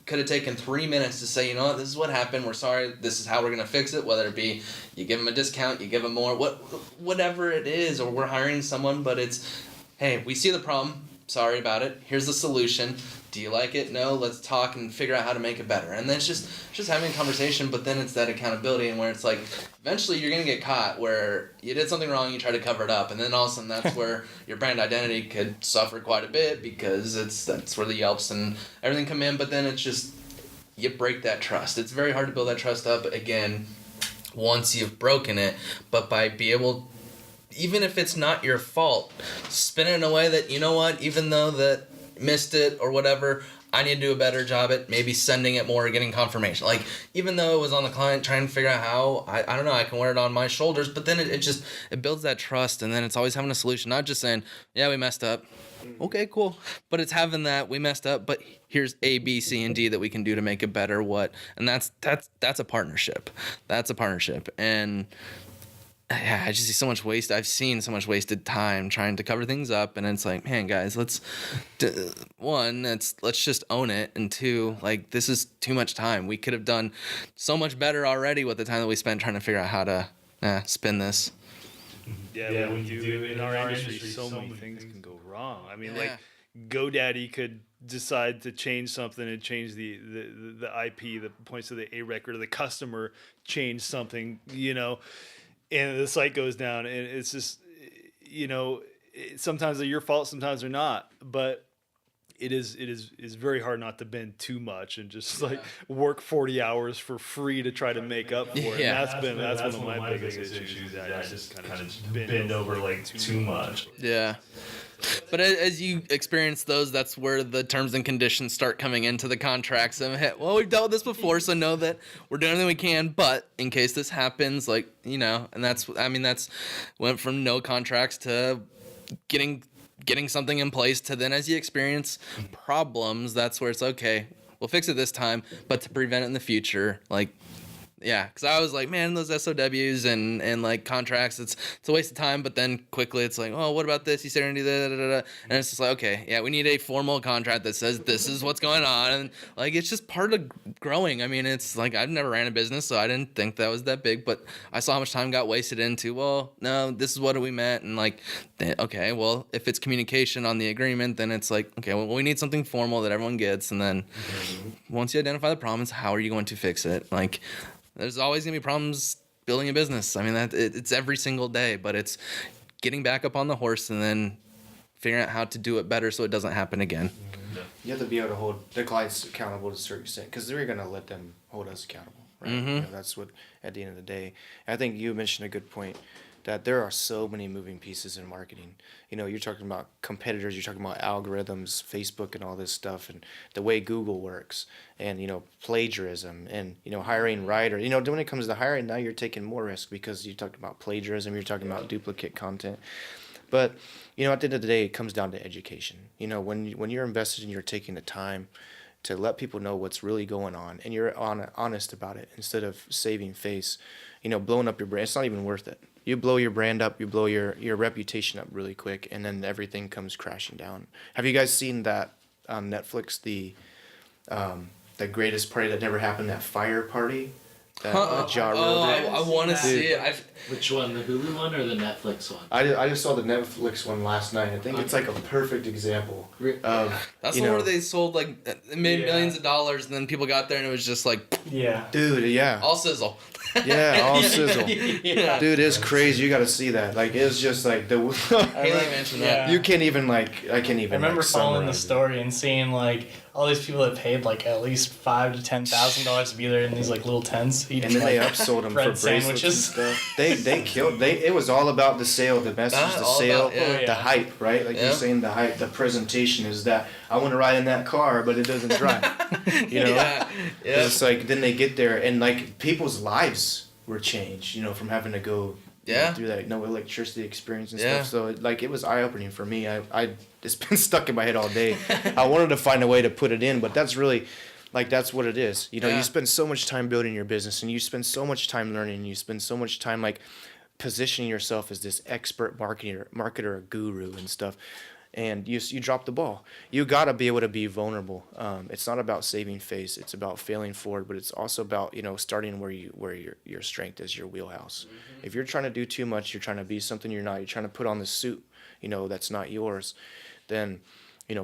Could have taken 3 minutes to say, you know what, this is what happened. We're sorry. This is how we're gonna fix it. Whether it be you give them a discount, you give them more, whatever it is, or we're hiring someone. But it's, hey, we see the problem. Sorry about it. Here's the solution. Do you like it? No. Let's talk and figure out how to make it better. And then it's just having a conversation. But then it's that accountability, and where it's like, eventually you're gonna get caught where you did something wrong, you try to cover it up, and then all of a sudden that's where your brand identity could suffer quite a bit, because that's where the Yelps and everything come in. But then it's just, you break that trust. It's very hard to build that trust up again once you've broken it. But by be able, even if it's not your fault, spin it in a way that, you know what, even though that missed it or whatever, I need to do a better job at maybe sending it more or getting confirmation. Like, even though it was on the client, trying to figure out how, I don't know, I can wear it on my shoulders, but then it builds that trust, and then it's always having a solution, not just saying, yeah, we messed up. Okay, cool. But it's having that, we messed up, but here's A, B, C, and D that we can do to make it better. And that's a partnership. That's a partnership. And yeah, I just see so much waste. I've seen so much wasted time trying to cover things up, and it's like, man, guys, let's just own it, and two, like, this is too much time. We could have done so much better already with the time that we spent trying to figure out how to spin this. Yeah, when you do in our industry, so many things can go wrong. I mean, like, GoDaddy could decide to change something and change the IP, the points of the A record, or the customer change something, and the site goes down, and it's just, sometimes they're your fault, sometimes they're not, but it is very hard not to bend too much and just work 40 hours for free to try to make up for it. Yeah. And that's one of my biggest issues. I just kind of bend over too much. Yeah. But as you experience those, that's where the terms and conditions start coming into the contracts. And, hey, well, we've dealt with this before, so know that we're doing everything we can. But in case this happens, and that's went from no contracts to getting something in place to then, as you experience problems, that's where it's okay, we'll fix it this time, but to prevent it in the future, Yeah, because I was like, man, those SOWs and like contracts, it's a waste of time. But then quickly, it's like, oh, what about this? You said you're gonna do that, and it's just like, okay, yeah, we need a formal contract that says this is what's going on, and like it's just part of growing. I mean, it's like I've never ran a business, so I didn't think that was that big, but I saw how much time got wasted into. Well, no, this is what we meant, and like, okay, well, if it's communication on the agreement, then it's like, okay, well, we need something formal that everyone gets, and then once you identify the problems, how are you going to fix it? Like. There's always going to be problems building a business. I mean, it's every single day, but it's getting back up on the horse and then figuring out how to do it better so it doesn't happen again. You have to be able to hold the clients accountable to a certain extent because we're going to let them hold us accountable, right? Mm-hmm. That's what, at the end of the day, I think you mentioned a good point that there are so many moving pieces in marketing. You're talking about competitors, you're talking about algorithms, Facebook and all this stuff, and the way Google works, and, plagiarism, and, hiring writers. When it comes to hiring, now you're taking more risk because you talked about plagiarism, you're talking about duplicate content. But, at the end of the day, it comes down to education. When you're invested and you're taking the time to let people know what's really going on, and you're honest about it instead of saving face, blowing up your brand, it's not even worth it. You blow your brand up, you blow your reputation up really quick, and then everything comes crashing down. Have you guys seen that on Netflix, the greatest party that never happened, that fire party? That Ja Rule did? I want to see it. Which one, the Hulu one or the Netflix one? I just saw the Netflix one last night. I think it's like a perfect example of That's the one where they sold like made millions of dollars, and then people got there and it was just like, dude, yeah, all sizzle. Yeah, all sizzle. Yeah. Dude, it's crazy. You got to see that. Like, it's just like the. Haley mentioned that. You can't even I can't even. I remember following the summarize story and seeing like all these people that paid like at least $5,000 to $10,000 to be there in these like little tents eating. And then they upsold them for bread bracelets sandwiches. and stuff. They killed. It was all about the sale, the message, the sale, the hype, right? Like you're saying, the hype, the presentation is that I want to ride in that car, but it doesn't drive. It's like then they get there and like people's lives were changed. From having to go. Through that no electricity experience and stuff. So it was eye opening for me. It's been stuck in my head all day. I wanted to find a way to put it in, but that's really. That's what it is. You spend so much time building your business, and you spend so much time learning, and you spend so much time positioning yourself as this expert marketer, guru and stuff, and you drop the ball. You got to be able to be vulnerable. It's not about saving face. It's about failing forward, but it's also about starting where your strength is, your wheelhouse. Mm-hmm. If you're trying to do too much, you're trying to be something you're not. You're trying to put on the suit, that's not yours. Then,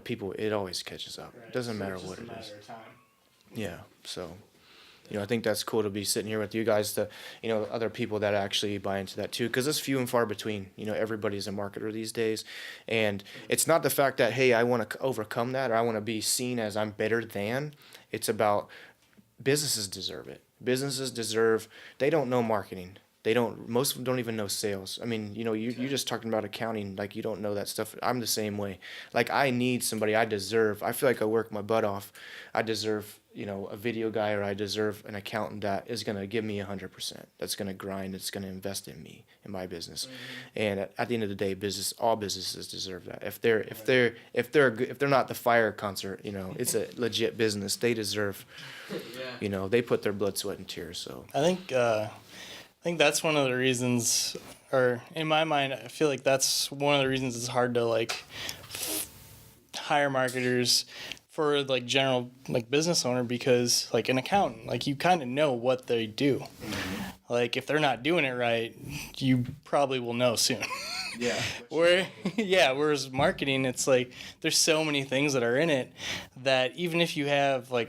people, it always catches up. Right. It doesn't matter what it is. Yeah, so, I think that's cool to be sitting here with you guys, to, other people that actually buy into that too, because it's few and far between. Everybody's a marketer these days, and it's not the fact that, hey, I want to overcome that or I want to be seen as I'm better than. It's about businesses deserve it. Businesses deserve, they don't know marketing. Most of them don't even know sales. I mean, you're just talking about accounting, like you don't know that stuff. I'm the same way. Like I need somebody, I feel like I work my butt off. I deserve, a video guy, or I deserve an accountant that is going to give me 100%. That's going to grind. It's going to invest in me, in my business. Mm-hmm. And at the end of the day, all businesses deserve that. If they're not the fire concert, it's a legit business. They deserve, they put their blood, sweat, and tears. So I think that's one of the reasons, or in my mind, I feel like that's one of the reasons it's hard to hire marketers for general business owner, because an accountant, you kind of know what they do. Mm-hmm. If they're not doing it right, you probably will know soon. Yeah. Whereas marketing, it's there's so many things that are in it that even if you have a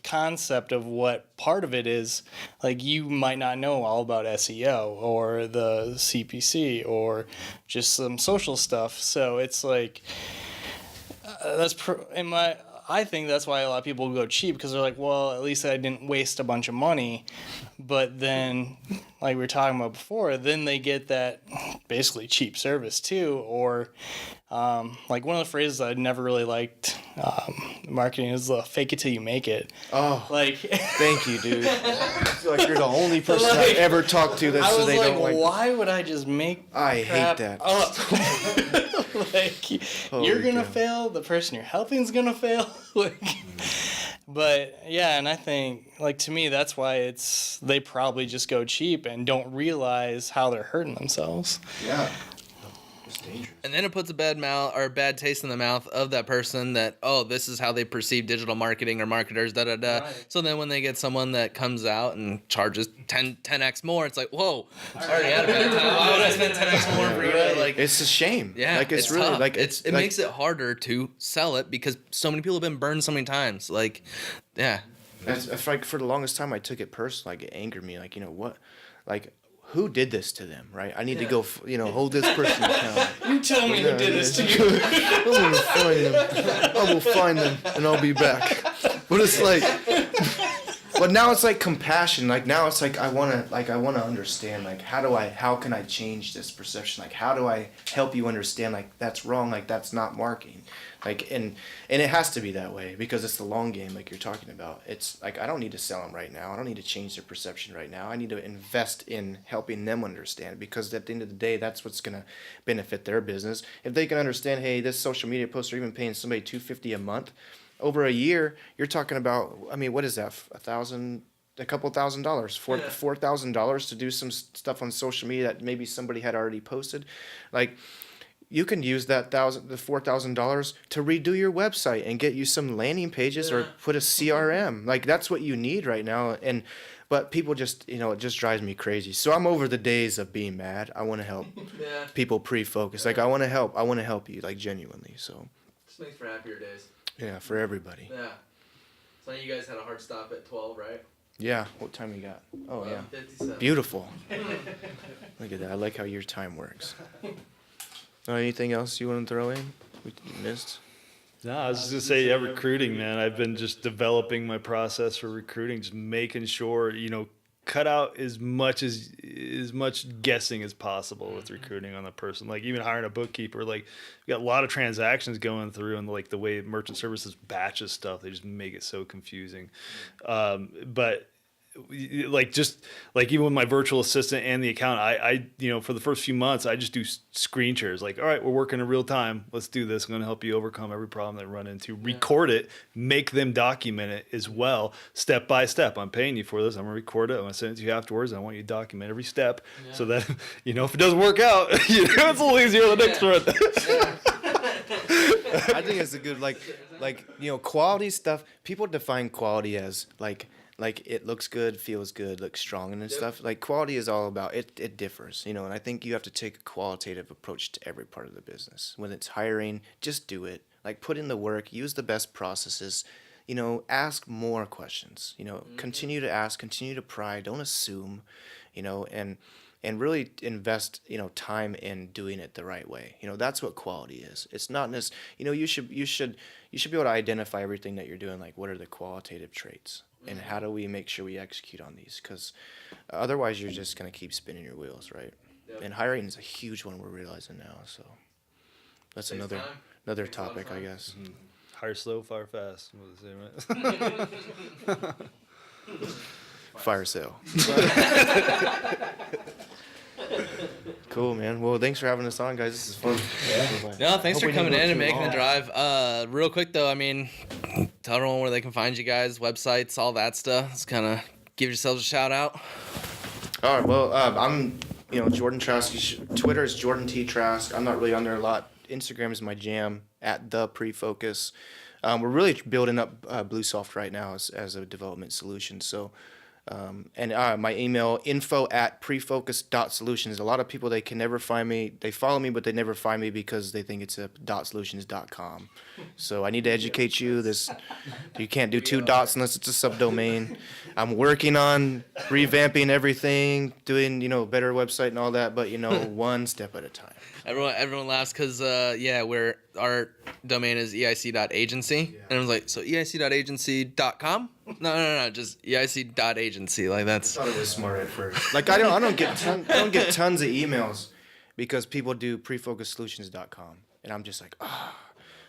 concept of what part of it is, you might not know all about SEO or the CPC or just some social stuff. So it's I think that's why a lot of people go cheap, because they're like, well, at least I didn't waste a bunch of money. But then, like we were talking about before, then they get that basically cheap service too. Or one of the phrases I never really liked marketing is the fake it till you make it. Oh, thank you, dude. I feel like you're the only person I've ever talked to that said they don't like. Why would I just make crap hate that. You're gonna fail. The person you're helping is gonna fail. But yeah, and I think, like, to me, that's why they probably just go cheap and don't realize how they're hurting themselves. Yeah. It's dangerous. And then it puts a bad taste in the mouth of that person that, oh, this is how they perceive digital marketing or marketers, da da da. Right. So then when they get someone that comes out and charges 10x more, it's like, whoa, I already had a bad time. Why would I spend 10x more for you? Like, it's a shame. Yeah, like it's really tough. like it makes it harder to sell it because so many people have been burned so many times. Like, yeah. It's like for the longest time I took it personal. Like it angered me. Like, you know what? Like, who did this to them, right? I need to go, hold this person accountable. You tell me who did this to you. I'm gonna find them. I will find them, and I'll be back. But it's like, but now it's like compassion. Like now it's like I wanna understand. Like how can I change this perception? Like how do I help you understand? Like that's wrong. Like that's not marketing. Like and it has to be that way because it's the long game, like you're talking about. It's like I don't need to sell them right now. I don't need to change their perception right now. I need to invest in helping them understand because at the end of the day, that's what's gonna benefit their business. If they can understand, hey, this social media post are even paying somebody $250 a month, over a year, you're talking about. I mean, what is that? A couple $1,000, $4,000 to do some stuff on social media that maybe somebody had already posted, like. You can use the $4,000 to redo your website and get you some landing pages or put a CRM. Like that's what you need right now. But people just, it just drives me crazy. So I'm over the days of being mad. I want to help people pre-focus. Like I want to help you, like genuinely. So. Just makes for happier days. Yeah, for everybody. Yeah. So you guys had a hard stop at 12, right? Yeah. What time we got? Oh yeah. 57. Beautiful. Look at that. I like how your time works. Anything else you want to throw in? We missed. No, I was just gonna say, recruiting, man. I've been just developing my process for recruiting, just making sure, cut out as much guessing as possible with recruiting on the person. Like even hiring a bookkeeper, like we got a lot of transactions going through, and like the way merchant services batches stuff, they just make it so confusing. But even with my virtual assistant and the account, I for the first few months, I just do screen shares. Like, all right, we're working in real time. Let's do this. I'm going to help you overcome every problem they run into. Record it, make them document it as well, step by step. I'm paying you for this. I'm going to record it. I'm going to send it to you afterwards. I want you to document every step so that, if it doesn't work out, it's a little easier on the next run. I think it's a good, quality stuff. People define quality as like it looks good, feels good, looks strong and stuff. Like quality is all about it differs, and I think you have to take a qualitative approach to every part of the business. When it's hiring, just do it. Like put in the work, use the best processes, ask more questions, continue to ask, continue to pry, don't assume, and really invest, time in doing it the right way. That's what quality is. It's not necessarily, you should be able to identify everything that you're doing. Like what are the qualitative traits? And how do we make sure we execute on these? Because otherwise you're just going to keep spinning your wheels, right? Yep. And hiring is a huge one we're realizing now. So that's another topic, I guess. Mm-hmm. Hire slow, fire fast. What they say, right? Fire sale. Cool, man. Well, thanks for having us on, guys. This is fun. No, thanks for coming in and making the drive. Real quick, though, tell everyone where they can find you guys, websites, all that stuff. Just kind of give yourselves a shout out. All right. Well, I'm, Jordan Trask. Twitter is Jordan T. Trask. I'm not really on there a lot. Instagram is my jam, at the Prefocus. We're really building up BlueSoft right now as a development solution. So. My email, info@prefocus.solutions. A lot of people, they can never find me. They follow me, but they never find me because they think it's a .solutions.com. So I need to educate you. You can't do two dots unless it's a subdomain. I'm working on revamping everything, doing, better website and all that, but, one step at a time. Everyone laughs because, our domain is eic.agency. Yeah. And I was like, so eic.agency.com? No, just eic.agency. Like that's. I thought it was smart at first. Like I don't get tons of emails because people do prefocussolutions.com, and I'm just like,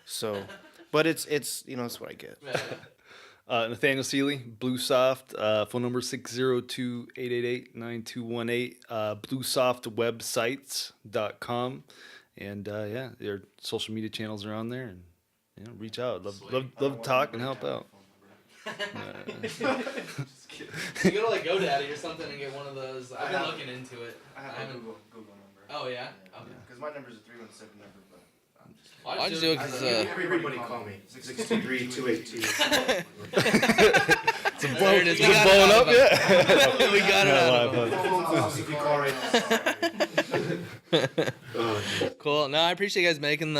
So, but it's it's what I get. Nathaniel Seeley, BlueSoft, phone number 602-888-9218, BlueSoftWebsites.com, and their social media channels are on there, and reach out. Love to talk and help out. You go to like GoDaddy or something and get one of those. I've been have- looking into it. I have a Google number. Oh yeah. Okay. Because my number's a 317 number, but I'm just Well, I just do it because everybody call me 623-282. there it is. We got blowing it up out yet? of him. We got it out of him. If you call right now. Cool. No, I appreciate you guys making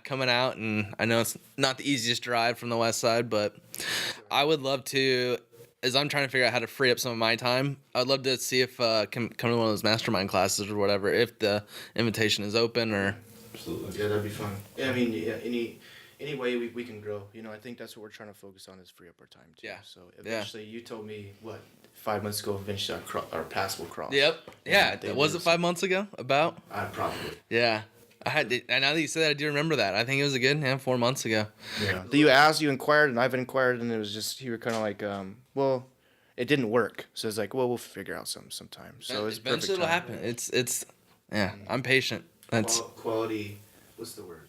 coming out, and I know it's not the easiest drive from the west side, but I would love to, as I'm trying to figure out how to free up some of my time, I'd love to see if come to one of those mastermind classes or whatever, if the invitation is open or. Absolutely. Yeah, that'd be fun. Yeah, I mean, yeah, any way we can grow. You know, I think that's what we're trying to focus on is free up our time too. Yeah. So eventually, you told me what 5 months ago, eventually our paths will cross. Yep. Yeah. They Was do. it 5 months ago? About. Probably. Yeah. And now that you said that, I do remember that. I think it was a good 4 months ago. Yeah. You asked, you inquired, and I've inquired, and it was just you were kind of like, well, it didn't work. So it's like, well, we'll figure out sometime. So it's Eventually perfect it'll time. happen. It's. Yeah. I'm patient. That's. Quality. What's the word?